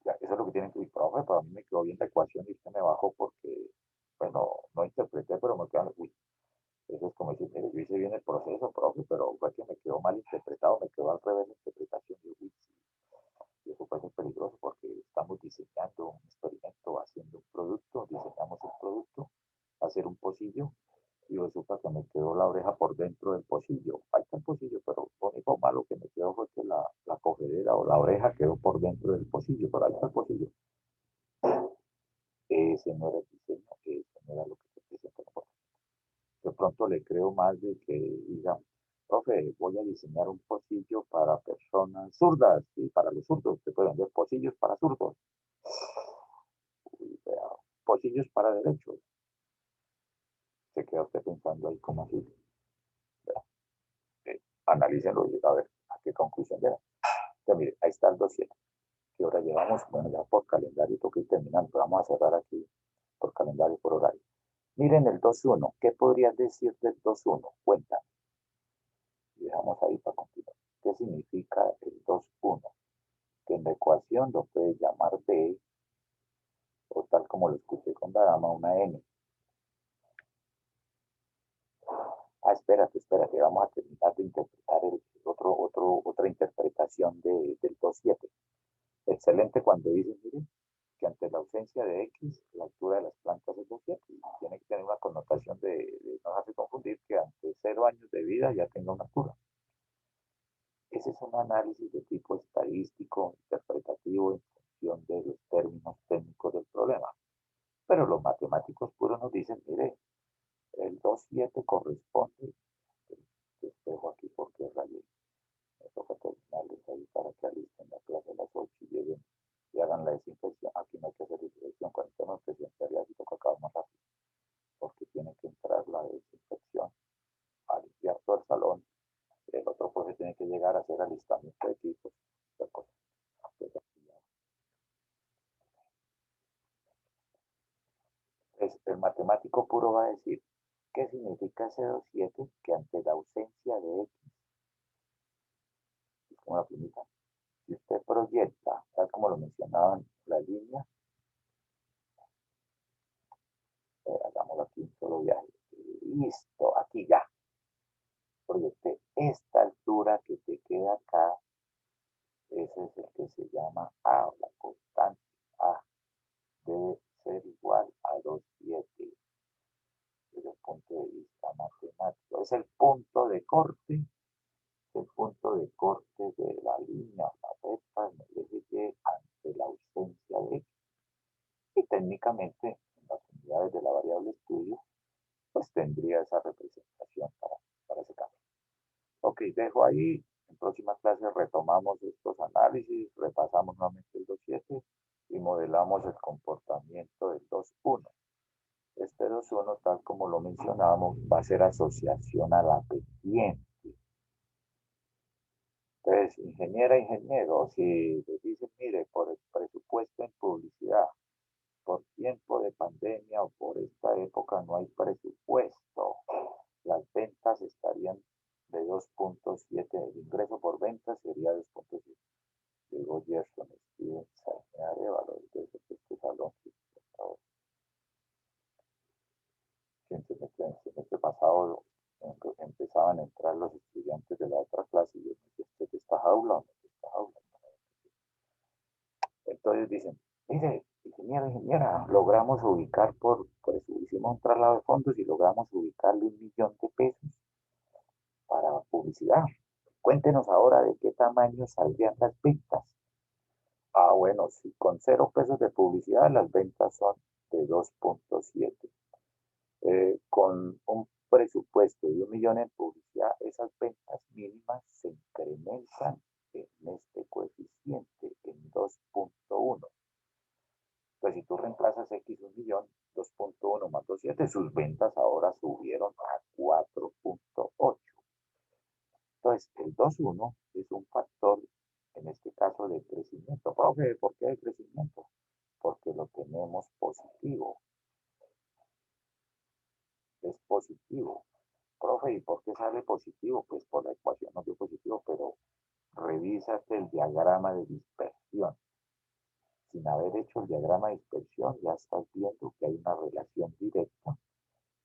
Ya, eso es lo que tienen que decir, profe, para mí me quedó bien la ecuación y usted me bajó porque, bueno, no interpreté, pero me quedan, uy, eso es como decir, mire, yo hice bien el proceso, profe, pero fue que me quedó mal interpretado, me quedó al revés la interpretación de uy, sí. Y eso puede ser peligroso porque estamos diseñando un experimento, haciendo un producto, diseñamos el producto, hacer un pocillo, y resulta que me quedó la oreja por dentro del pocillo. Ahí está el pocillo, pero lo único malo que me quedó fue que la cogedera la oreja quedó por dentro del pocillo, por alto del pocillo. Ese no era el diseño, ese no era lo que se presenta. De pronto le creo más de que diga, profe, voy a diseñar un pocillo para personas zurdas y para los zurdos. Usted puede vender pocillos para zurdos. Uy, vea, pocillos para derechos. Se queda usted pensando ahí como así. Analícenlo y a ver a qué conclusión llega. Entonces, mire, ahí está el 2.7. ¿Qué hora llevamos? Bueno, ya por calendario toca ir terminando, pero vamos a cerrar aquí por calendario, por horario. Miren el 2.1. ¿Qué podrías decir del 2.1? Cuéntame. Y dejamos ahí para continuar. ¿Qué significa el 2.1? Que en la ecuación lo puedes llamar B, o tal como lo escuché con la dama, una N. Espérate, vamos a terminar de interpretar otra interpretación del 2.7. Excelente cuando dicen, miren, que ante la ausencia de X, la altura de las plantas es 2.7. Tiene que tener una connotación de no hace confundir que ante 0 años de vida ya tenga una altura. Ese es un análisis de tipo estadístico, interpretativo, en función de los términos técnicos del problema. Pero los matemáticos puros nos dicen, mire, el 2.7 corresponde, les dejo aquí porque rayé, me toca terminarles ahí para que alisten la clase a las 8 y lleguen y hagan la desinfección. Aquí no hay que hacer desinfección, cuando estemos presencialidad y toca acabar más rápido, porque tiene que entrar la desinfección a limpiar todo el salón. El otro profe tiene que llegar a hacer alistamiento de equipos. El matemático puro va a decir, ¿qué significa ese 2.7? Que ante la ausencia de X, es como una plumita, si usted proyecta, tal como lo mencionaban, la línea, hagámoslo aquí un solo viaje, listo, aquí ya, proyecté esta altura que te queda acá, ese es el que se llama A, la constante A, debe ser igual a 2.7 desde el punto de vista matemático. Es el punto de corte, de la línea, la recta en el eje Y ante la ausencia de X. Y técnicamente, en las unidades de la variable estudio, pues tendría esa representación para ese cambio. Ok, dejo ahí. En próximas clases retomamos estos análisis, repasamos nuevamente el 2.7 y modelamos el comportamiento del 2.1. Este 2.1, tal como lo mencionábamos, va a ser asociación a la pendiente. Entonces, ingeniero, si les dicen, mire, por el presupuesto en publicidad, por tiempo de pandemia o por esta época no hay presupuesto, las ventas estarían de 2.7, el ingreso por ventas sería 2.7. Digo, Gerson, Steven, Arevalo, desde este salón. En el semestre pasado empezaban a entrar los estudiantes de la otra clase y yo me dije, ¿de esta jaula o no de esta jaula? Entonces dicen, mire, ingeniera, logramos ubicar hicimos un traslado de fondos y logramos ubicarle 1.000.000 de pesos para publicidad. Cuéntenos ahora de qué tamaño saldrían las ventas. Bueno, si con 0 pesos de publicidad las ventas son de 2.7. Con un presupuesto de 1.000.000 en publicidad, esas ventas mínimas se incrementan en este coeficiente en 2.1. Pues si tú reemplazas X 1.000.000, 2.1 más 2.7, sus ventas ahora subieron a 4.8. Entonces, el 2.1 es un factor, en este caso, de crecimiento. Profe, ¿por qué de crecimiento? Porque lo tenemos positivo. Es positivo. Profe, ¿y por qué sale positivo? Pues por la ecuación no dio positivo, pero revísate el diagrama de dispersión. Sin haber hecho el diagrama de dispersión, ya estás viendo que hay una relación directa,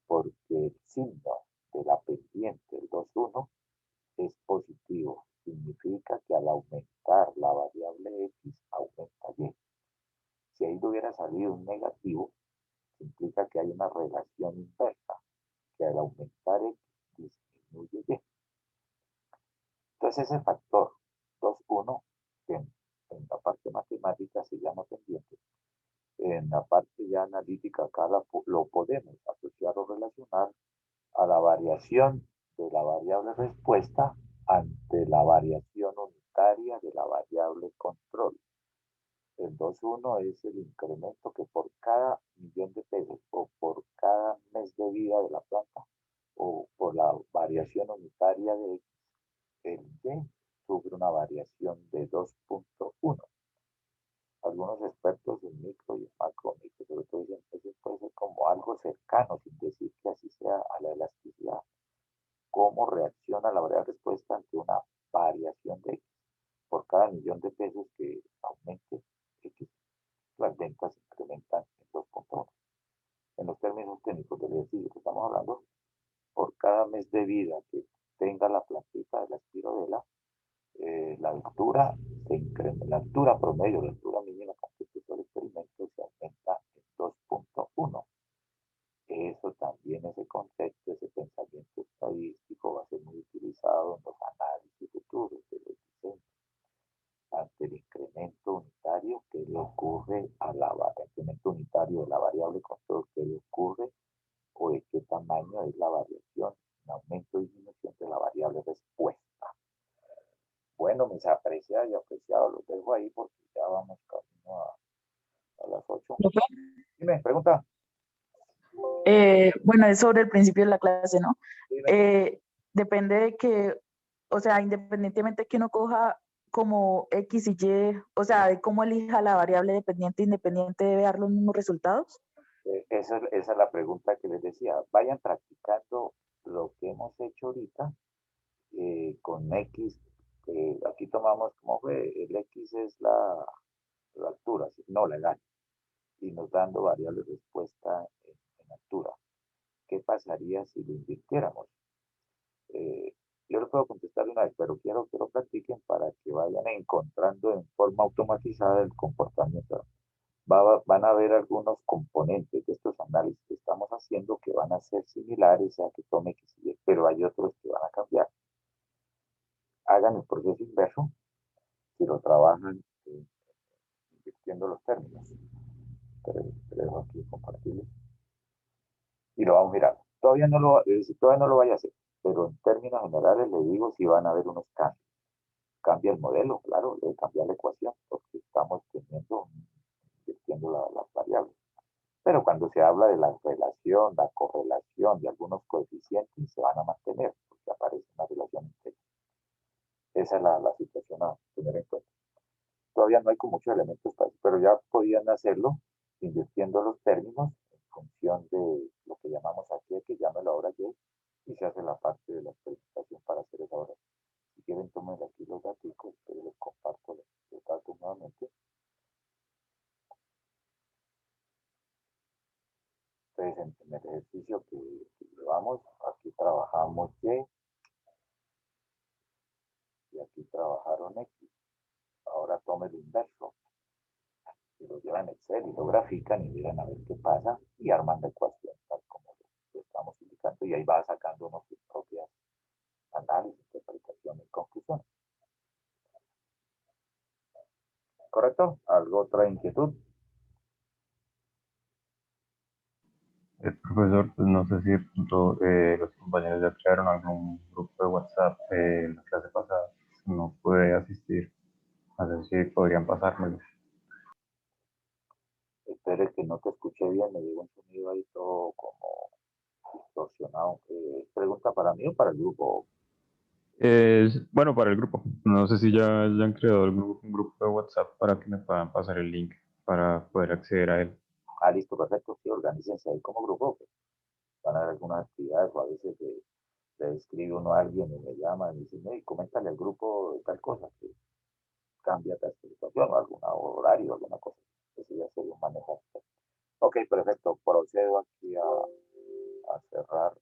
porque el signo de la pendiente, el 2.1, es positivo. Significa que al aumentar la variable X, aumenta Y. Si ahí hubiera salido un negativo, implica que hay una relación inversa, que al aumentar X, disminuye Y. Entonces ese factor 2.1 que matemáticas se llama pendiente. En la parte ya analítica acá lo podemos asociar o relacionar a la variación de la variable respuesta ante la variación unitaria de la variable control. El 2.1 es el incremento que por cada millón de pesos o por cada mes de vida de la planta o por la variación unitaria de X, el Y sufre una variación de 2.1. Algunos expertos en micro y en macro, micro, sobre todo dicen que eso puede ser como algo cercano, sin decir que así sea, a la elasticidad. ¿Cómo reacciona la variable respuesta ante una variación de X? Por cada millón de pesos que aumente X, las ventas incrementan en 2.1. En los términos técnicos del ejercicio que estamos hablando, por cada mes de vida que tenga la plantita de la espirodela, la altura se incrementa, la altura promedio, la altura mínima con que se hizo el experimento se aumenta en 2.1. Eso también, ese concepto, ese pensamiento estadístico va a ser muy utilizado en los análisis futuros de los diseños. Ante el incremento unitario que le ocurre a la incremento unitario de la variable control que le ocurre o de qué tamaño es la variación en aumento o disminución de la variable respuesta. Bueno, mis apreciados y apreciados, los dejo ahí porque ya vamos camino a las 8. Dime, pregunta. Bueno, es sobre el principio de la clase, ¿no? Depende de que, o sea, independientemente que uno coja como X y Y, o sea, de cómo elija la variable dependiente e independiente, debe dar los mismos resultados. Esa es la pregunta que les decía. Vayan practicando lo que hemos hecho ahorita con X. Aquí tomamos, ¿cómo fue? El X es la altura, no la edad, y nos dando variable respuesta en altura. ¿Qué pasaría si lo invirtiéramos? Yo lo puedo contestar de una vez, pero quiero que lo practiquen para que vayan encontrando en forma automatizada el comportamiento. Van a ver algunos componentes de estos análisis que estamos haciendo que van a ser similares a que tome X y Y, pero hay otros que van a cambiar. Hagan el proceso inverso si lo trabajan invirtiendo los términos. Te dejo aquí compartirlo. Y lo vamos a mirar. Todavía no lo vaya a hacer, pero en términos generales le digo si van a haber unos cambios. Cambia el modelo, claro, debe cambiar la ecuación, porque estamos invirtiendo las variables. Pero cuando se habla de la relación, la correlación de algunos coeficientes, se van a mantener, porque aparece una relación entre ellos. Esa es la situación a tener en cuenta. Todavía no hay con muchos elementos, pero ya podían hacerlo invirtiendo los términos en función de lo que llamamos aquí, que llame la hora Y, y se hace la parte de la experimentación para hacer esa hora. Si quieren, tomen aquí los datos, pero les comparto los datos nuevamente. Entonces, en el ejercicio que llevamos, aquí trabajamos Y, y aquí trabajaron X. Ahora tomen el inverso. Y lo llevan a Excel y lo grafican y miran a ver qué pasa y arman la ecuación tal como lo estamos indicando, y ahí va sacando uno sus propias análisis, interpretaciones y conclusiones. ¿Correcto? ¿Algo otra inquietud? Profesor, pues no sé si de pronto los compañeros ya crearon algún grupo de WhatsApp en la clase pasada. No pude asistir. No sé si podrían pasármelo. Espere que no te escuché bien, me llegó un sonido ahí todo como distorsionado. ¿Pregunta para mí o para el grupo? Bueno, para el grupo. No sé si ya han creado un grupo de WhatsApp para que me puedan pasar el link para poder acceder a él. Ah, listo, perfecto. Sí, organícense ahí como grupo. Pues. Van a haber algunas actividades o a veces le escribe uno a alguien y me llama y dice, hey, coméntale al grupo de tal cosa, que cambia tal situación o algún horario, alguna cosa. Eso ya sería un manejo. Ok, perfecto. Procedo aquí a cerrar,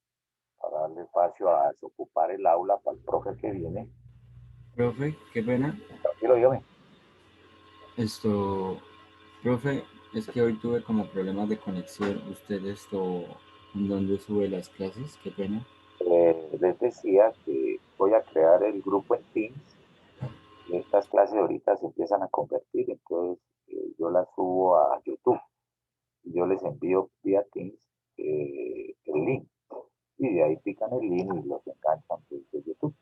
a darle espacio a desocupar el aula para el profe que viene. Profe, qué pena. Tranquilo, dígame. Profe, es que hoy tuve como problemas de conexión. ¿Usted dónde sube las clases? Qué pena. Les decía que voy a crear el grupo en Teams. Estas clases ahorita se empiezan a convertir, entonces yo las subo a YouTube y yo les envío vía Teams el link. Y de ahí pican el link y los enganchan desde YouTube.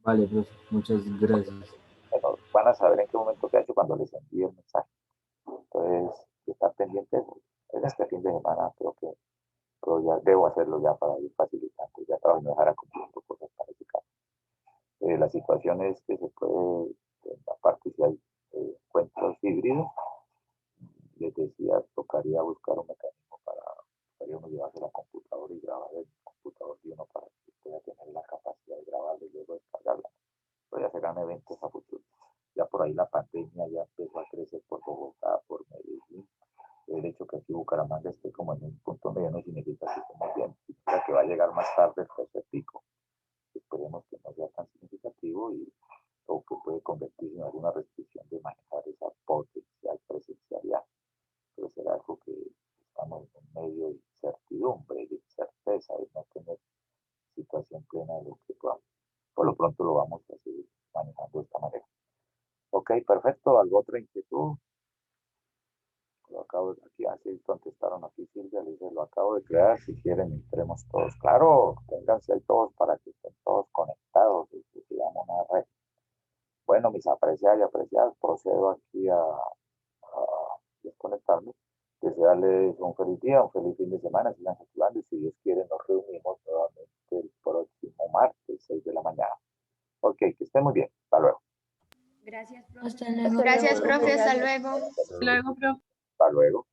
Vale, profe, muchas gracias. Bueno, van a saber en qué momento que ha hecho cuando les envíe el mensaje. Entonces, estar pendientes. En este fin de semana creo que ya debo hacerlo ya para ir facilitando. Ya trabajo y no dejar acumulando cosas para ese caso. La situación es que se puede, en la parte si hay encuentros híbridos, les decía, tocaría buscar un mecanismo para uno llevarse la computadora y grabar el computador de uno para que pueda tener la capacidad de grabarlo y luego descargarla. Pero ya serán eventos a futuro. Ya por ahí la pandemia ya empezó a crecer por Bogotá, por Medellín. El hecho que aquí Bucaramanga esté como en un punto medio no significa que estemos bien, significa que va a llegar más tarde el tercer pico. Esperemos que no sea tan significativo o que puede convertirse en alguna restricción de manejar esa potencial presencialidad. Pero será algo que estamos en medio de incertidumbre, de incerteza, de no tener situación plena de lo que podamos. Por lo pronto lo vamos a seguir manejando de esta manera. Ok, perfecto. ¿Algo otra inquietud? Lo acabo de aquí, así contestaron aquí Silvia, le dice, lo acabo de crear, si quieren entremos todos. Claro, ténganse ahí todos para que estén todos conectados, que se llama una red. Bueno, mis apreciadas y apreciados, procedo aquí a desconectarme, desearles un feliz día, un feliz fin de semana, sigan estudiando y si Dios quiere nos reunimos nuevamente el próximo martes, 6 de la mañana. Ok, que estén muy bien, hasta luego. Gracias, profe. Hasta luego. Gracias, profe. Hasta luego. Luego, profe. Hasta luego.